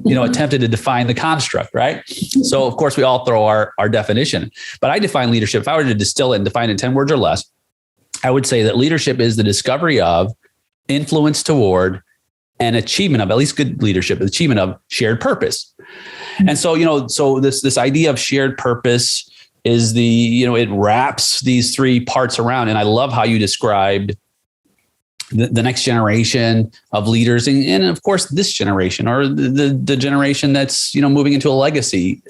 Speaker 2: attempted to define the construct, right? So of course we all throw our definition, but I define leadership. If I were to distill it and define it in 10 words or less, I would say that leadership is the discovery of, influence toward, and achievement of, at least good leadership, achievement of shared purpose. And so, so this idea of shared purpose is it wraps these three parts around. And I love how you described the next generation of leaders, and of course this generation, or the generation that's moving into a legacy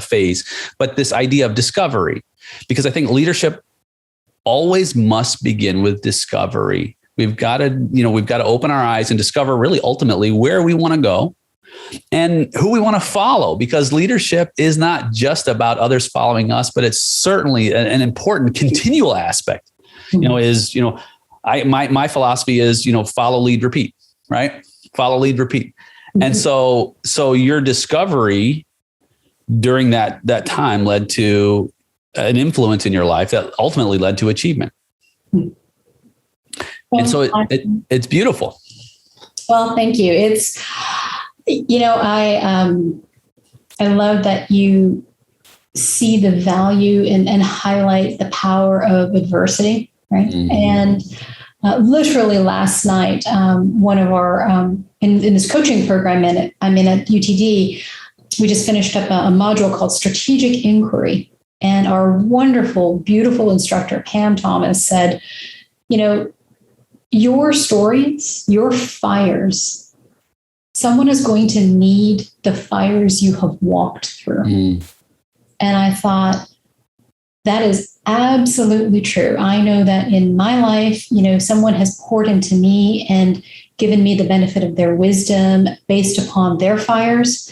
Speaker 2: phase. But this idea of discovery, because I think leadership always must begin with discovery. We've got to open our eyes and discover really ultimately where we want to go and who we want to follow, because leadership is not just about others following us, but it's certainly an important continual aspect. My philosophy is, follow, lead, repeat, right? Follow, lead, repeat. And so your discovery during that time led to an influence in your life that ultimately led to achievement. And so it's beautiful.
Speaker 1: Well, thank you. It's, I love that you see the value and highlight the power of adversity, right? Mm-hmm. And literally last night, one of our, in this coaching program I'm in at UTD, we just finished up a module called Strategic Inquiry. And our wonderful, beautiful instructor, Pam Thomas, said, your stories, your fires, someone is going to need the fires you have walked through. Mm. And I thought, That is absolutely true. I know that in my life, someone has poured into me and given me the benefit of their wisdom based upon their fires.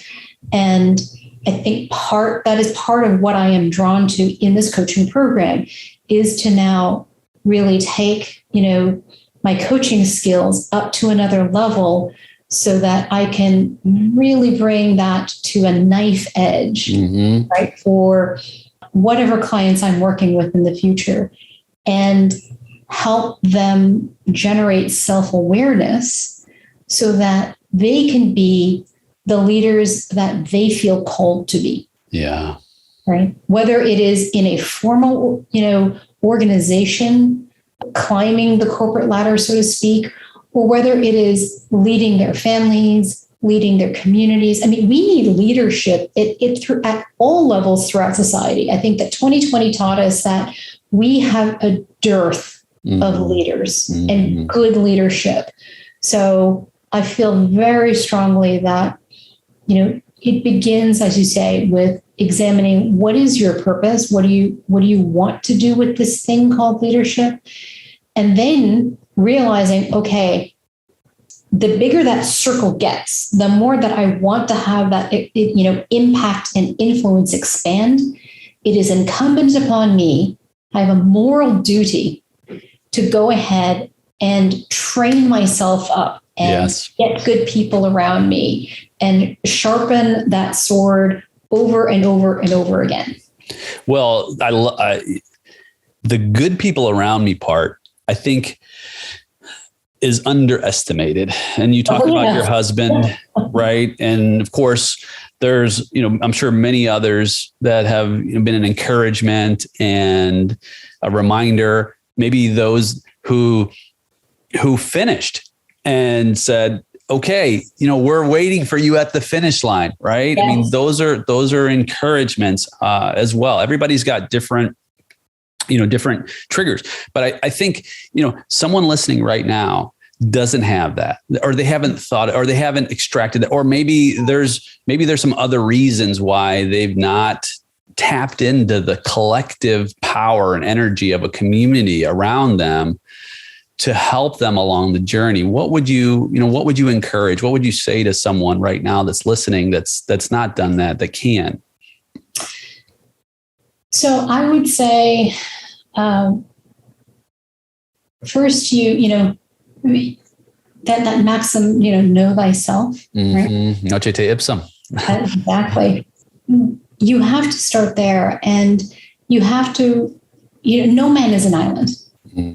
Speaker 1: And I think that is part of what I am drawn to in this coaching program, is to now really take, my coaching skills up to another level so that I can really bring that to a knife edge, right, for whatever clients I'm working with in the future, and help them generate self-awareness so that they can be the leaders that they feel called to be.
Speaker 2: Yeah.
Speaker 1: Right. Whether it is in a formal, organization, climbing the corporate ladder, so to speak, or whether it is leading their families, leading their communities. I mean, we need leadership at all levels throughout society. I think that 2020 taught us that we have a dearth of leaders and good leadership. So I feel very strongly that, it begins, as you say, with examining what is your purpose? What do you want to do with this thing called leadership? And then realizing, okay, the bigger that circle gets, the more that I want to have that, impact and influence expand. It is incumbent upon me. I have a moral duty to go ahead and train myself up and get good people around me and sharpen that sword over and over and over again.
Speaker 2: Well, the good people around me part, I think, is underestimated. And you talk about your husband, right? And of course, there's, I'm sure many others that have been an encouragement and a reminder, maybe those who finished and said, okay, we're waiting for you at the finish line, right? Yes. I mean, those are encouragements as well. Everybody's got different triggers, but I think, someone listening right now doesn't have that, or they haven't thought, or they haven't extracted that, or maybe there's some other reasons why they've not tapped into the collective power and energy of a community around them to help them along the journey. What would you encourage? What would you say to someone right now that's listening, that's not done that can?
Speaker 1: So I would say, first, that maxim, know thyself, right?
Speaker 2: Noce te ipsum.
Speaker 1: Exactly. You have to start there, and you have to, no man is an island,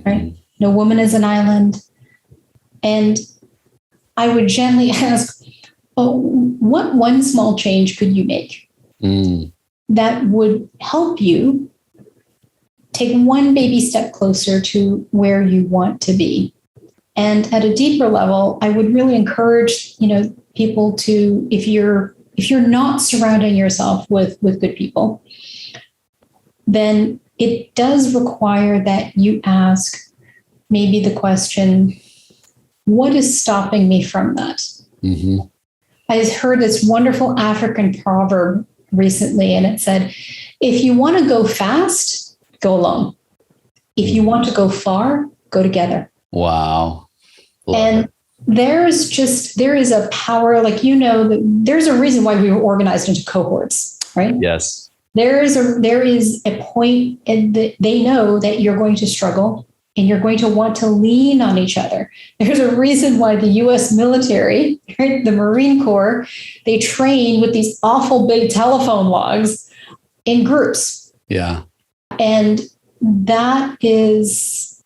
Speaker 1: right? No woman is an island. And I would gently ask, what one small change could you make that would help you take one baby step closer to where you want to be? And at a deeper level, I would really encourage, people to, if you're not surrounding yourself with good people, then it does require that you ask maybe the question, what is stopping me from that? I heard this wonderful African proverb recently, and it said, if you want to go fast, go alone. If you want to go far, go together.
Speaker 2: Wow.
Speaker 1: And there is a power, there's a reason why we were organized into cohorts, right?
Speaker 2: Yes. There
Speaker 1: is a point, and they know that you're going to struggle and you're going to want to lean on each other. There's a reason why the U.S. military, right, the Marine Corps, they train with these awful big telephone logs in groups.
Speaker 2: Yeah.
Speaker 1: And that is,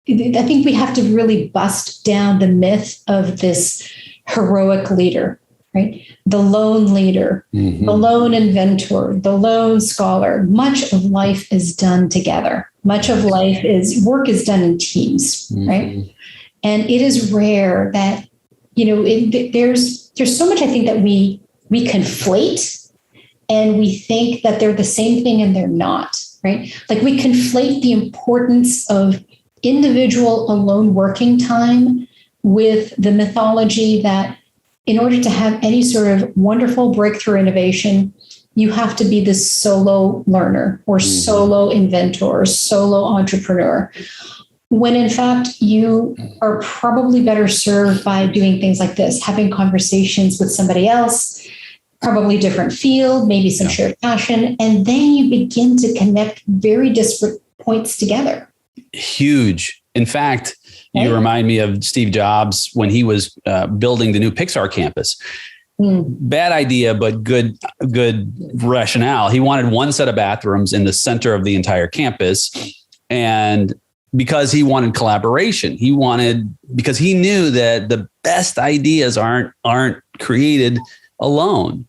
Speaker 1: I think we have to really bust down the myth of this heroic leader, right? The lone leader, the lone inventor, the lone scholar. Much of life is done together. Much of work is done in teams, right? And it is rare that, there's so much, I think, that we conflate, and we think that they're the same thing, and they're not, right? Like, we conflate the importance of individual alone working time with the mythology that in order to have any sort of wonderful breakthrough innovation, you have to be this solo learner or solo inventor or solo entrepreneur, when in fact you are probably better served by doing things like this, having conversations with somebody else, probably different field, maybe some shared passion, and then you begin to connect very disparate points together.
Speaker 2: Huge. In fact, you remind me of Steve Jobs when he was building the new Pixar campus. Bad idea, but good rationale. He wanted one set of bathrooms in the center of the entire campus. And because he wanted collaboration, because he knew that the best ideas aren't created alone.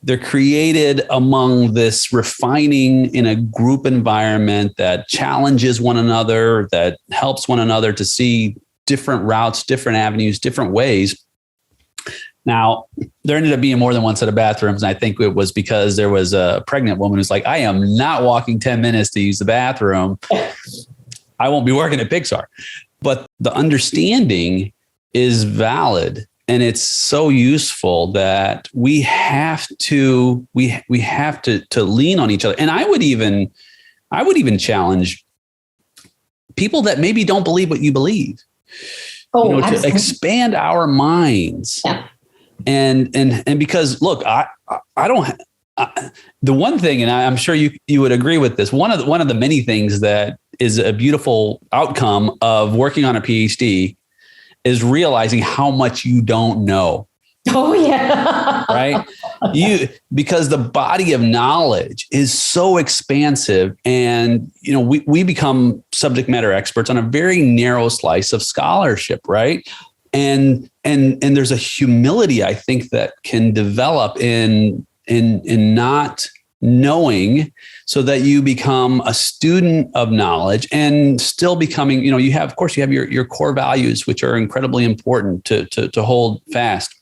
Speaker 2: They're created among this refining in a group environment that challenges one another, that helps one another to see different routes, different avenues, different ways. Now, there ended up being more than one set of bathrooms. And I think it was because there was a pregnant woman who's like, I am not walking 10 minutes to use the bathroom. I won't be working at Pixar. But the understanding is valid. And it's so useful that we have to lean on each other. And I would even challenge people that maybe don't believe what you believe. To expand our minds. Yeah. And because look, the one thing, and I'm sure you would agree with this, one of the many things that is a beautiful outcome of working on a PhD is realizing how much you don't know.
Speaker 1: Oh yeah.
Speaker 2: Right. Because the body of knowledge is so expansive, and we become subject matter experts on a very narrow slice of scholarship. Right. And there's a humility, I think, that can develop in not knowing, so that you become a student of knowledge and still becoming, you have your core values, which are incredibly important to hold fast.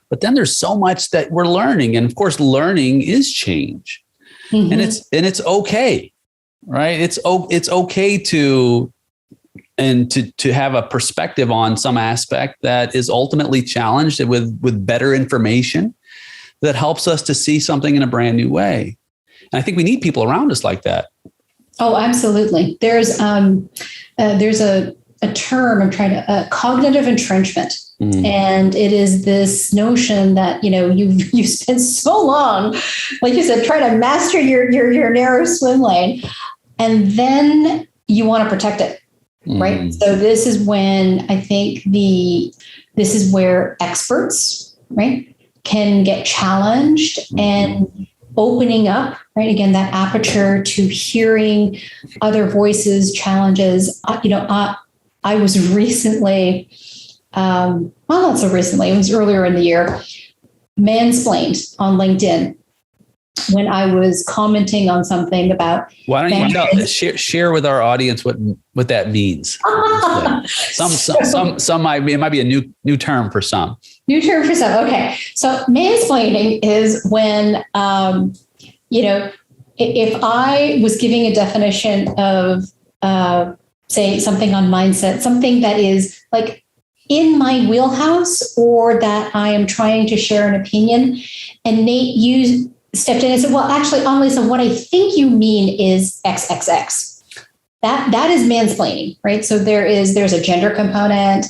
Speaker 2: But then there's so much that we're learning. And of course, learning is change. And it's okay. Right. It's okay to have a perspective on some aspect that is ultimately challenged with better information that helps us to see something in a brand new way. And I think we need people around us like that.
Speaker 1: Oh, absolutely. There's a term I'm trying to cognitive entrenchment. And it is this notion that, you've spent so long, like you said, trying to master your narrow swim lane, and then you want to protect it. Right. So this is when I think this is where experts, right, can get challenged and opening up, right, again, that aperture to hearing other voices, challenges. I was recently, not so recently, it was earlier in the year, mansplained on LinkedIn when I was commenting on something about.
Speaker 2: Why don't you share with our audience what that means? Some might be, it might be a new term for some.
Speaker 1: New term for some. Okay. So mansplaining is when, if I was giving a definition of, say, something on mindset, something that is like in my wheelhouse, or that I am trying to share an opinion, and Nate, you stepped in and said, well, actually, Annalisa, what I think you mean is XXX. That is mansplaining, right? So there's a gender component.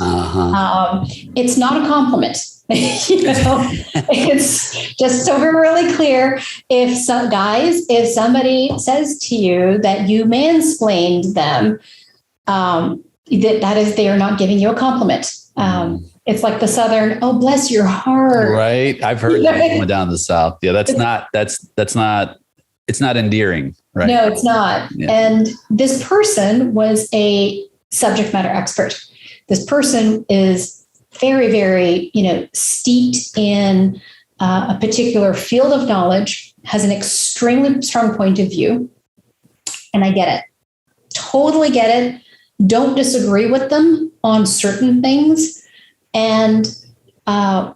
Speaker 1: It's not a compliment. It's just so we're really clear. If somebody says to you that you mansplained them, that is, they are not giving you a compliment. It's like the Southern, oh, bless your heart.
Speaker 2: Right. I've heard that going down the South. Yeah. It's not endearing. Right.
Speaker 1: No, it's not. Yeah. And this person was a subject matter expert. This person is very, very, steeped in a particular field of knowledge, has an extremely strong point of view. And I get it. Totally get it. Don't disagree with them on certain things. And I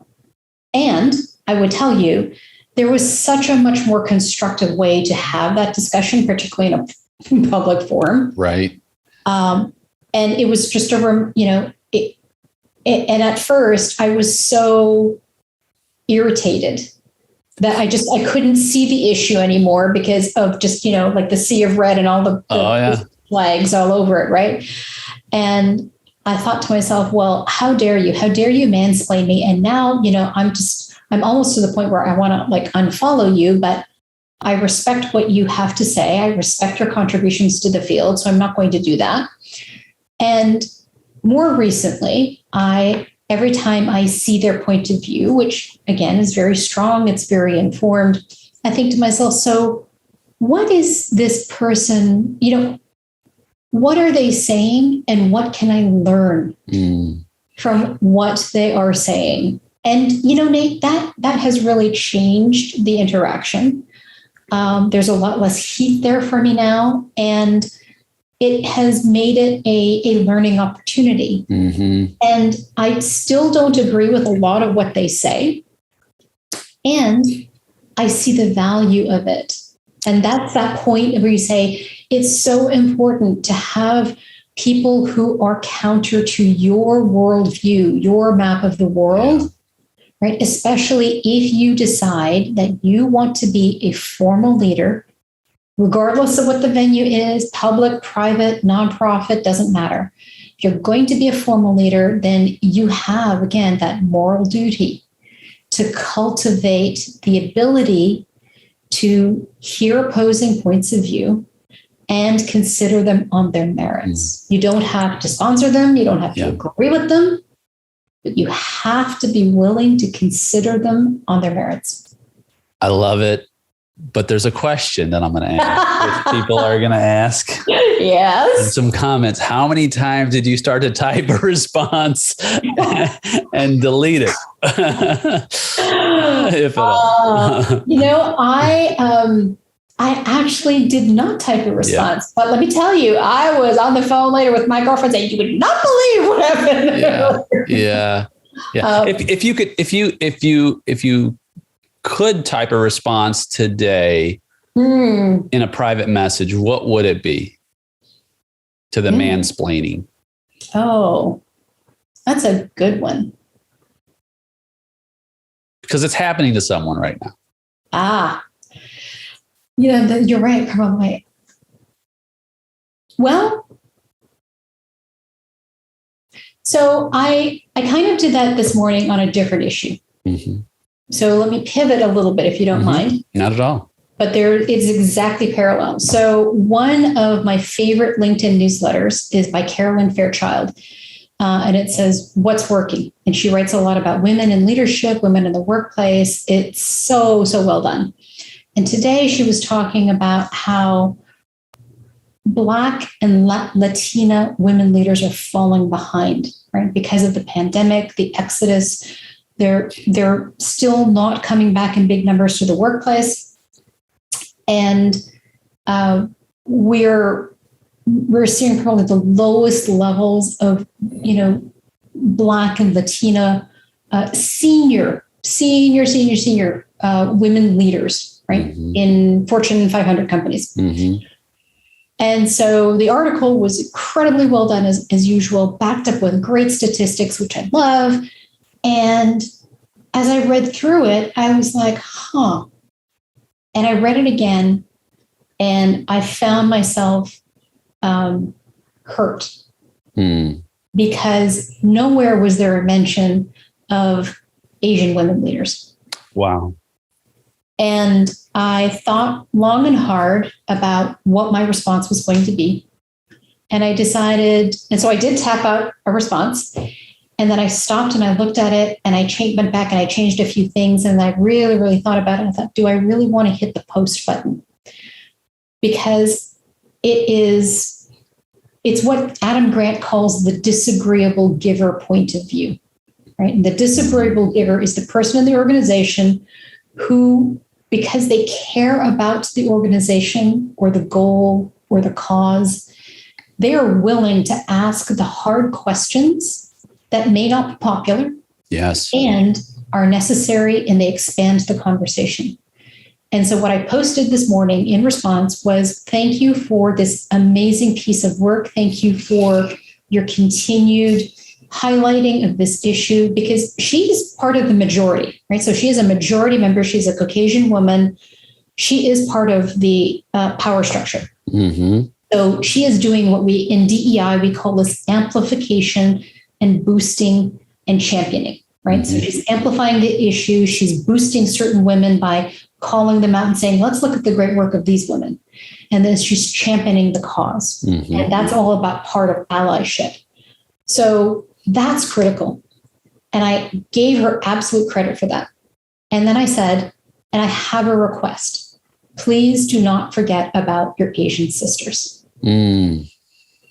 Speaker 1: would tell you, there was such a much more constructive way to have that discussion, particularly in a public forum.
Speaker 2: Right.
Speaker 1: And it was just and at first I was so irritated that I couldn't see the issue anymore because of just, like the sea of red and all the flags all over it. Right. And I thought to myself, well, how dare you mansplain me? And now, I'm almost to the point where I want to like unfollow you, but I respect what you have to say. I respect your contributions to the field. So I'm not going to do that. And more recently, every time I see their point of view, which again is very strong, it's very informed, I think to myself, so what is this person, what are they saying and what can I learn from what they are saying? And, Nate, that has really changed the interaction. There's a lot less heat there for me now. And it has made it a learning opportunity. Mm-hmm. And I still don't agree with a lot of what they say. And I see the value of it. And that's that point where you say, it's so important to have people who are counter to your worldview, your map of the world, right? Especially if you decide that you want to be a formal leader, regardless of what the venue is, public, private, nonprofit, doesn't matter. If you're going to be a formal leader, then you have, again, that moral duty to cultivate the ability to hear opposing points of view and consider them on their merits. You don't have to sponsor them. You don't have to agree with them, but you have to be willing to consider them on their merits.
Speaker 2: I love it. But there's a question that I'm going to ask, which people are going to ask.
Speaker 1: Yes.
Speaker 2: And some comments. How many times did you start to type a response and delete it? If at all.
Speaker 1: I actually did not type a response, but let me tell you, I was on the phone later with my girlfriend saying, "You would not believe what happened."
Speaker 2: Yeah. If you could type a response today in a private message, what would it be to the mansplaining? Oh,
Speaker 1: that's a good one.
Speaker 2: Because it's happening to someone right now.
Speaker 1: You're right, probably. Well, so I kind of did that this morning on a different issue. Mm-hmm. So let me pivot a little bit, if you don't mind.
Speaker 2: Not at all.
Speaker 1: But it's exactly parallel. So one of my favorite LinkedIn newsletters is by Carolyn Fairchild. And it says, "What's working?" And she writes a lot about women in leadership, women in the workplace. It's so, so well done. And today she was talking about how Black and Latina women leaders are falling behind, right? Because of the pandemic, the exodus. They're still not coming back in big numbers to the workplace. And we're seeing probably the lowest levels of, Black and Latina senior women leaders, right? Mm-hmm. In Fortune 500 companies. Mm-hmm. And so the article was incredibly well done as usual, backed up with great statistics, which I love. And as I read through it, I was like, And I read it again, and I found myself hurt because nowhere was there a mention of Asian women leaders.
Speaker 2: Wow.
Speaker 1: And I thought long and hard about what my response was going to be. And I decided, and so I did tap out a response. And then I stopped and I looked at it and I went back and I changed a few things. And I really, really thought about it. I thought, do I really want to hit the post button? Because it's what Adam Grant calls the disagreeable giver point of view, right? And the disagreeable giver is the person in the organization who, because they care about the organization or the goal or the cause, they are willing to ask the hard questions that may not be popular,
Speaker 2: yes,
Speaker 1: and are necessary, and they expand the conversation. And so what I posted this morning in response was, thank you for this amazing piece of work. Thank you for your continued highlighting of this issue because she's part of the majority, right? So she is a majority member. She's a Caucasian woman. She is part of the power structure.
Speaker 2: Mm-hmm.
Speaker 1: So she is doing what we in DEI, we call this amplification and boosting and championing, right? Mm-hmm. So she's amplifying the issue. She's boosting certain women by calling them out and saying, let's look at the great work of these women. And then she's championing the cause. Mm-hmm. And that's all about part of allyship. So that's critical. And I gave her absolute credit for that. And then I said, and I have a request. Please do not forget about your Asian sisters. Mm.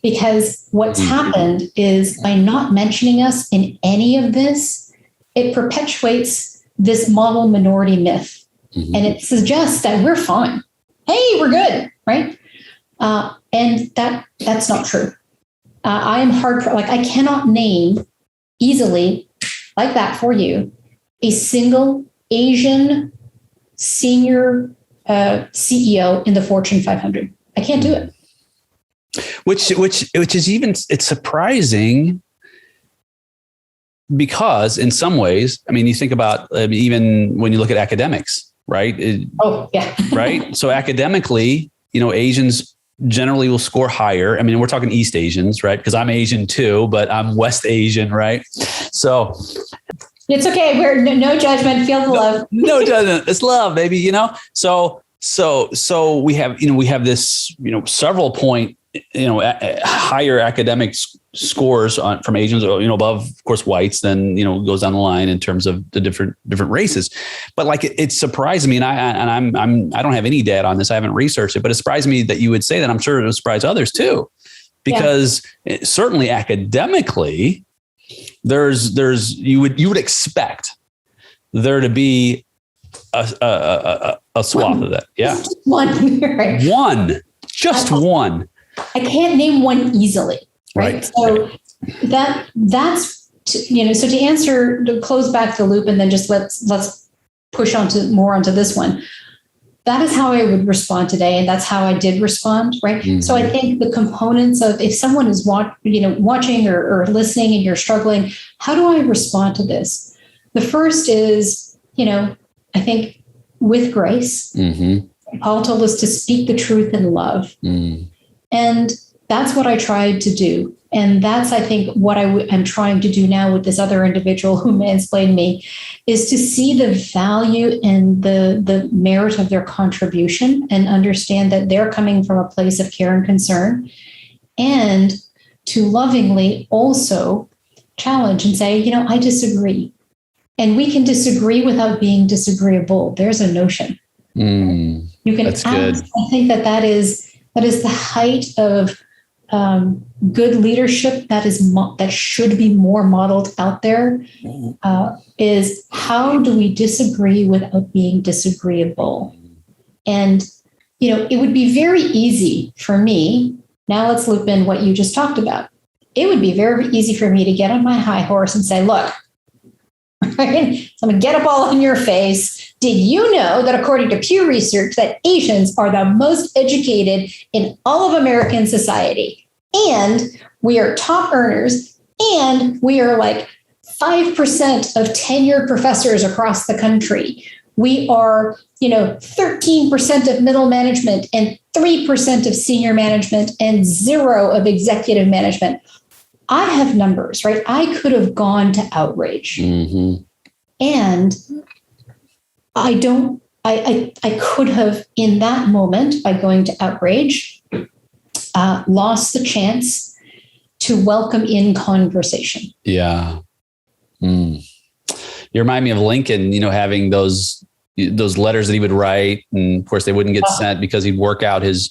Speaker 1: Because what's happened is by not mentioning us in any of this, it perpetuates this model minority myth. Mm-hmm. And it suggests that we're fine. Hey, we're good, right? And that's not true. I am I cannot name easily like that for you a single Asian senior CEO in the Fortune 500. I can't do it.
Speaker 2: Which is even, it's surprising because in some ways, I mean, you think about even when you look at academics, right? Right. So academically, Asians generally will score higher. I mean, we're talking East Asians, right? Because I'm Asian too, but I'm West Asian, right? So
Speaker 1: it's okay. We're no judgment. Feel the love.
Speaker 2: No judgment. It's love, baby. So we have this, several point, higher academic scores from Asians, above, of course, whites, then, goes down the line in terms of the different races. But like, it surprised me. And I don't have any data on this. I haven't researched it, but it surprised me that you would say that. I'm sure it would surprise others too, because certainly academically, you would expect there to be a swath of that. Yeah.
Speaker 1: One. Right.
Speaker 2: One.
Speaker 1: I can't name one easily. Right. So that's, so to close back the loop and then just let's push onto this one. That is how I would respond today. And that's how I did respond. Right. Mm-hmm. So I think the components of if someone is watching or listening and you're struggling, how do I respond to this? The first is, I think with grace, mm-hmm. Paul told us to speak the truth in love. Mm. And that's what I tried to do. And that's, I think, what I'm trying to do now with this other individual who mansplained me, is to see the value and the merit of their contribution and understand that they're coming from a place of care and concern, and to lovingly also challenge and say, I disagree. And we can disagree without being disagreeable. There's a notion. You can
Speaker 2: that's good.
Speaker 1: I think that is the height of good leadership that should be more modeled out there, is how do we disagree without being disagreeable? And, it would be very easy for me. Now let's loop in what you just talked about. It would be very easy for me to get on my high horse and say, look, right? So I'm going to get up all in your face. Did you know that according to Pew Research that Asians are the most educated in all of American society? And we are top earners, and we are like 5% of tenured professors across the country. We are, 13% of middle management and 3% of senior management and 0 of executive management. I have numbers, right? I could have gone to outrage. Mm-hmm. And I could have, in that moment, by going to outrage, lost the chance to welcome in conversation. Yeah.
Speaker 2: You remind me of Lincoln, having those letters that he would write. And of course they wouldn't get sent because he'd work out his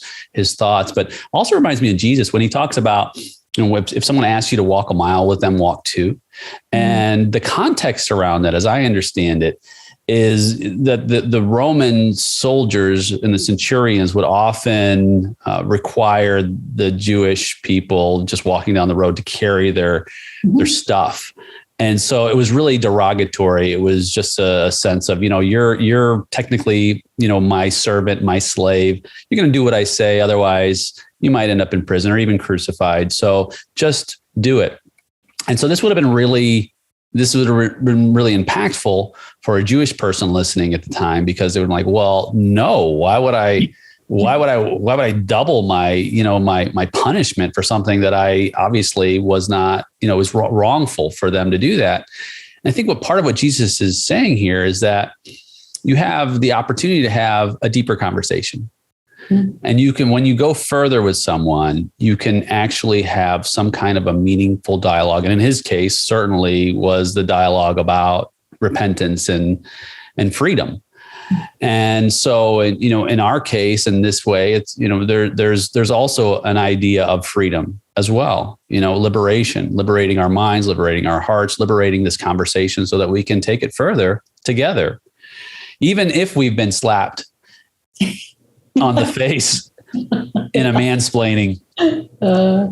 Speaker 2: thoughts, but also reminds me of Jesus when he talks about, if someone asks you to walk a mile with them, walk 2. And the context around that, as I understand it, is that the Roman soldiers and the centurions would often require the Jewish people just walking down the road to carry their stuff. And so it was really derogatory. It was just a sense of, you're technically, my servant, my slave. You're going to do what I say. Otherwise, you might end up in prison or even crucified. So just do it. And so this would have been really impactful for a Jewish person listening at the time, because they were like, well, no, why would I double my punishment for something that I obviously was not, was wrongful for them to do that. And I think part of what Jesus is saying here is that you have the opportunity to have a deeper conversation. Mm-hmm. And you can, when you go further with someone, you can actually have some kind of a meaningful dialogue. And in his case, certainly was the dialogue about repentance and freedom. And so, in our case, in this way, it's, there's also an idea of freedom as well, liberating our minds, liberating our hearts, liberating this conversation so that we can take it further together, even if we've been slapped on the face in a mansplaining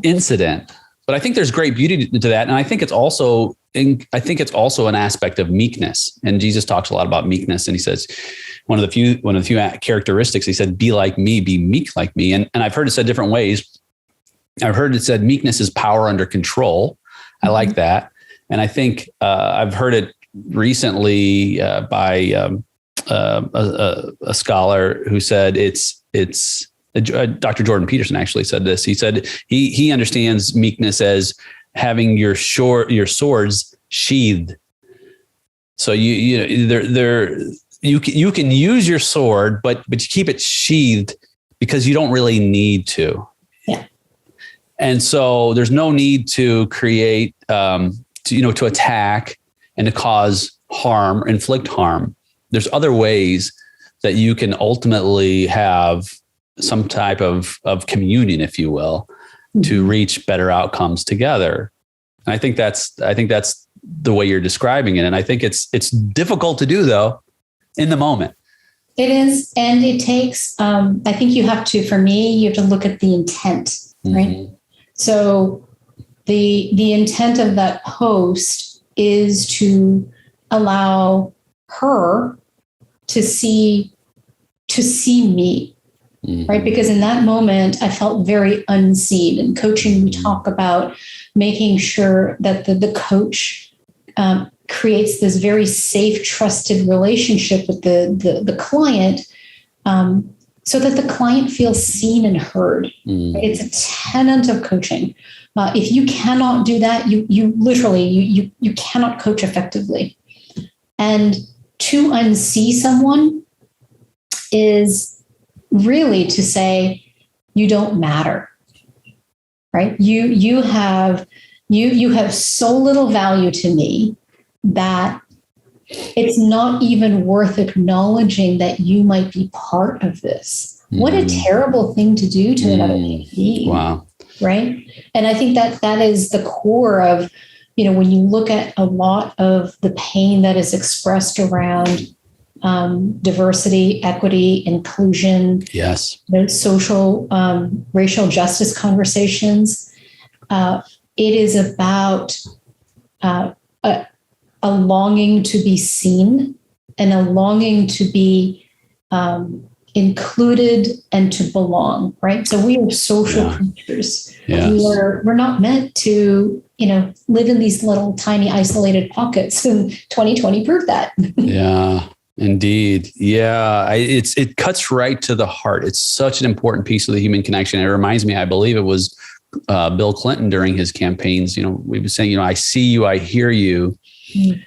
Speaker 2: incident. But I think there's great beauty to that. And I think it's also an aspect of meekness. And Jesus talks a lot about meekness. And he says, one of the few characteristics, he said, be like me, be meek like me. And I've heard it said different ways. I've heard it said meekness is power under control. I like that. And I think I've heard it recently by a scholar who said it's Dr. Jordan Peterson actually said this. He said he understands meekness as having your swords sheathed. So you can use your sword, but you keep it sheathed because you don't really need to.
Speaker 1: Yeah.
Speaker 2: And so there's no need to create, to attack and to cause harm, inflict harm. There's other ways that you can ultimately have some type of communion, if you will, to reach better outcomes together. And I think that's the way you're describing it. And I think it's difficult to do, though, in the moment.
Speaker 1: It is. And it takes, I think you have to look at the intent, right? Mm-hmm. So the intent of that post is to allow her to see me, mm-hmm. right? Because in that moment, I felt very unseen. In coaching, we talk about making sure that the coach creates this very safe, trusted relationship with the client, so that the client feels seen and heard. Mm-hmm. It's a tenet of coaching. If you cannot do that, you literally cannot coach effectively. And to unsee someone is really to say, you don't matter, right? You have so little value to me that it's not even worth acknowledging that you might be part of this. Mm. What a terrible thing to do to another being.
Speaker 2: Wow.
Speaker 1: Right. And I think that is the core of, when you look at a lot of the pain that is expressed around diversity, equity, inclusion,
Speaker 2: yes,
Speaker 1: social, racial justice conversations, it is about a longing to be seen and a longing to be included and to belong, right? So we are social creatures. Yes. We're not meant to, live in these little tiny isolated pockets. And 2020 proved that.
Speaker 2: Yeah, indeed. Yeah, it cuts right to the heart. It's such an important piece of the human connection. It reminds me, I believe it was Bill Clinton during his campaigns. We were saying, I see you, I hear you. Mm.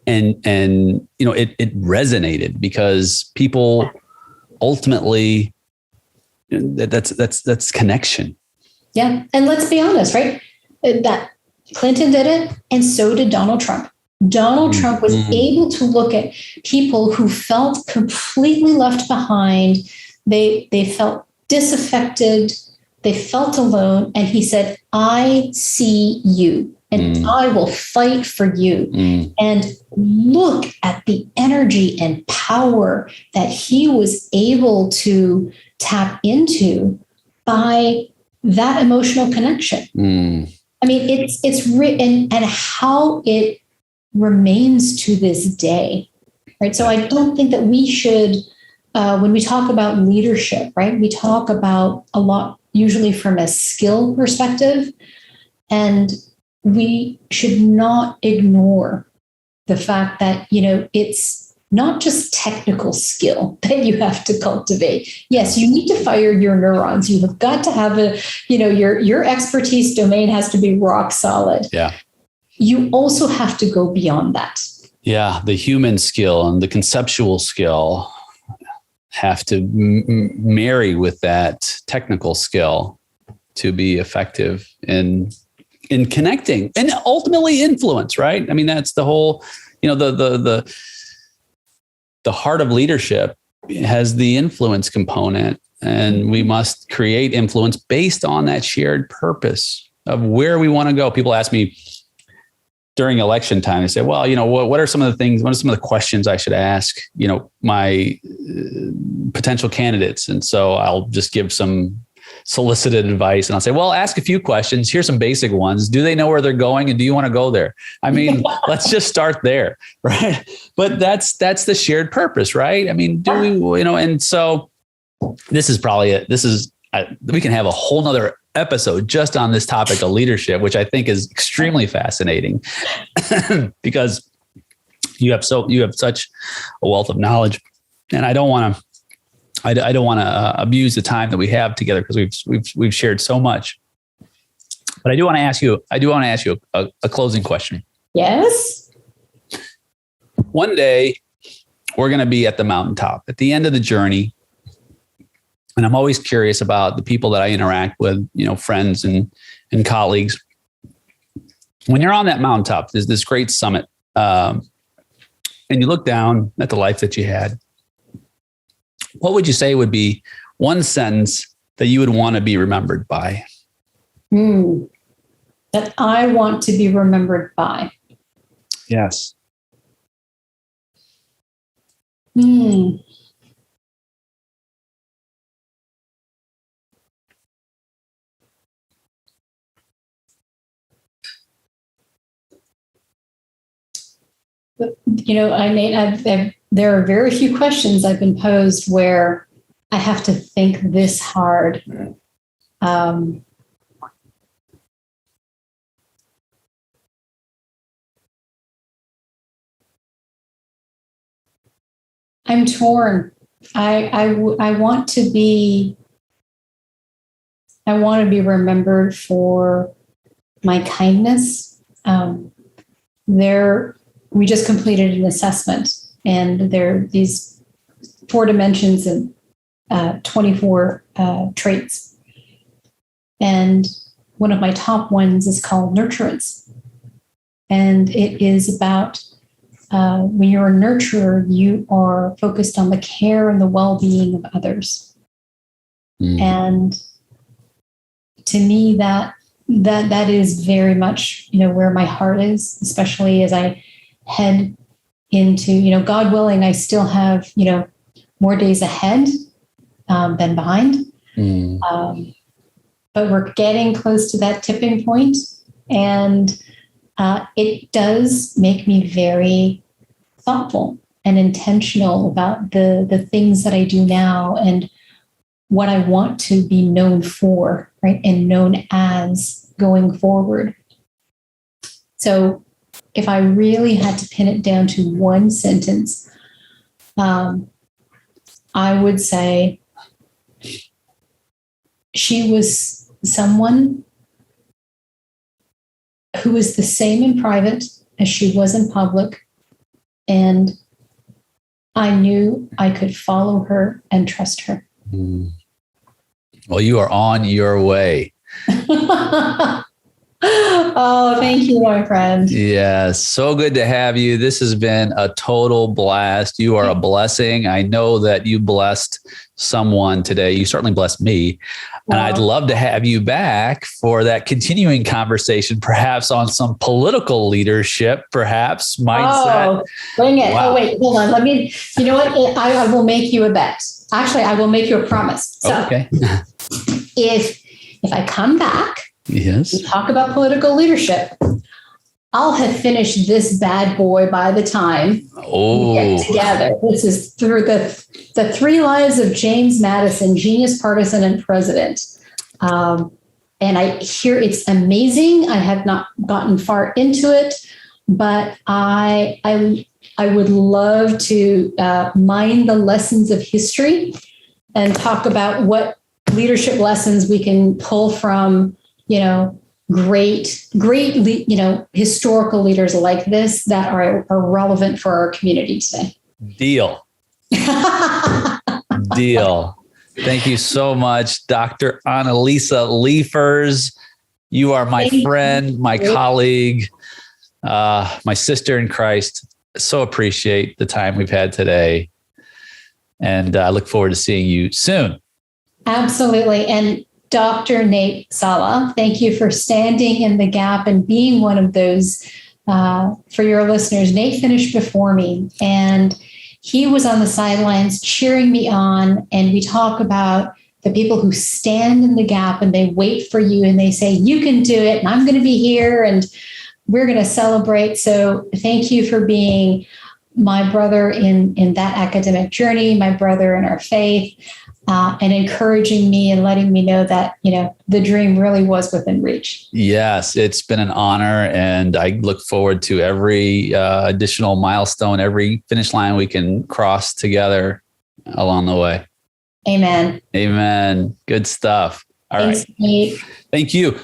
Speaker 2: And it resonated because people ultimately, that's connection.
Speaker 1: Yeah. And let's be honest, right? That Clinton did it, and so did Donald Trump. Donald Trump was able to look at people who felt completely left behind. They felt disaffected. They felt alone. And he said, I see you. And I will fight for you. And look at the energy and power that he was able to tap into by that emotional connection. I mean, it's written, and how it remains to this day, right? So I don't think that we should, when we talk about leadership, right, we talk about a lot usually from a skill perspective. And we should not ignore the fact that, it's not just technical skill that you have to cultivate. Yes, you need to fire your neurons. You have got to have your expertise domain has to be rock solid.
Speaker 2: Yeah.
Speaker 1: You also have to go beyond that.
Speaker 2: Yeah. The human skill and the conceptual skill have to marry with that technical skill to be effective in connecting and ultimately influence, right? I mean, that's the whole, the heart of leadership has the influence component, and we must create influence based on that shared purpose of where we want to go. People ask me during election time, they say, well, what are some of the questions I should ask, my potential candidates? And so I'll just give some solicited advice, and I'll say, well, ask a few questions. Here's some basic ones. Do they know where they're going? And do you want to go there? I mean, let's just start there. Right. But that's the shared purpose, right? I mean, and so this is probably we can have a whole nother episode just on this topic of leadership, which I think is extremely fascinating because you have such a wealth of knowledge, and I don't want to abuse the time that we have together because we've shared so much. But I do want to ask you a closing question.
Speaker 1: Yes.
Speaker 2: One day we're going to be at the mountaintop at the end of the journey. And I'm always curious about the people that I interact with, friends and colleagues. When you're on that mountaintop, there's this great summit, and you look down at the life that you had. What would you say would be one sentence that you would want to be remembered by?
Speaker 1: That I want to be remembered by.
Speaker 2: Yes.
Speaker 1: There are very few questions I've been posed where I have to think this hard. I'm torn. I want to be remembered for my kindness. We just completed an assessment, and there are these 4 dimensions and 24 traits. And one of my top ones is called Nurturance. And it is about when you're a nurturer, you are focused on the care and the well-being of others. And to me, that is very much, where my heart is, especially as I head into, God willing, I still have, more days ahead than behind. But we're getting close to that tipping point. And it does make me very thoughtful and intentional about the things that I do now and what I want to be known for, right? And known as going forward. So if I really had to pin it down to one sentence, I would say she was someone who was the same in private as she was in public. And I knew I could follow her and trust her.
Speaker 2: Well, you are on your way.
Speaker 1: Oh, thank you, my friend.
Speaker 2: Yes. So good to have you. This has been a total blast. You are a blessing. I know that you blessed someone today. You certainly blessed me. And I'd love to have you back for that continuing conversation, perhaps on some political leadership, perhaps mindset.
Speaker 1: Oh, bring it. Wow. Oh, wait, hold on. You know what? I will make you a bet. Actually, I will make you a promise. So
Speaker 2: okay.
Speaker 1: if I come back,
Speaker 2: yes,
Speaker 1: we talk about political leadership, I'll have finished this bad boy by the time we get together. This is through the 3 lives of James Madison, genius, partisan, and president. And and I hear it's amazing. I have not gotten far into it, but I would love to mine the lessons of history and talk about what leadership lessons we can pull from, great, historical leaders like this that are relevant for our community today.
Speaker 2: Deal. Deal. Thank you so much, Dr. Annalisa Leefers. You are my friend, my colleague, my sister in Christ. So appreciate the time we've had today. And I look forward to seeing you soon. Absolutely. And Dr. Nate Sala, thank you for standing in the gap and being one of those, for your listeners. Nate finished before me, and he was on the sidelines cheering me on. And we talk about the people who stand in the gap and they wait for you and they say, you can do it, and I'm going to be here and we're going to celebrate. So thank you for being my brother in that academic journey, my brother in our faith, and encouraging me and letting me know that, the dream really was within reach. Yes, it's been an honor. And I look forward to every additional milestone, every finish line we can cross together along the way. Amen. Amen. Good stuff. All right. Thanks, Nate. Thank you.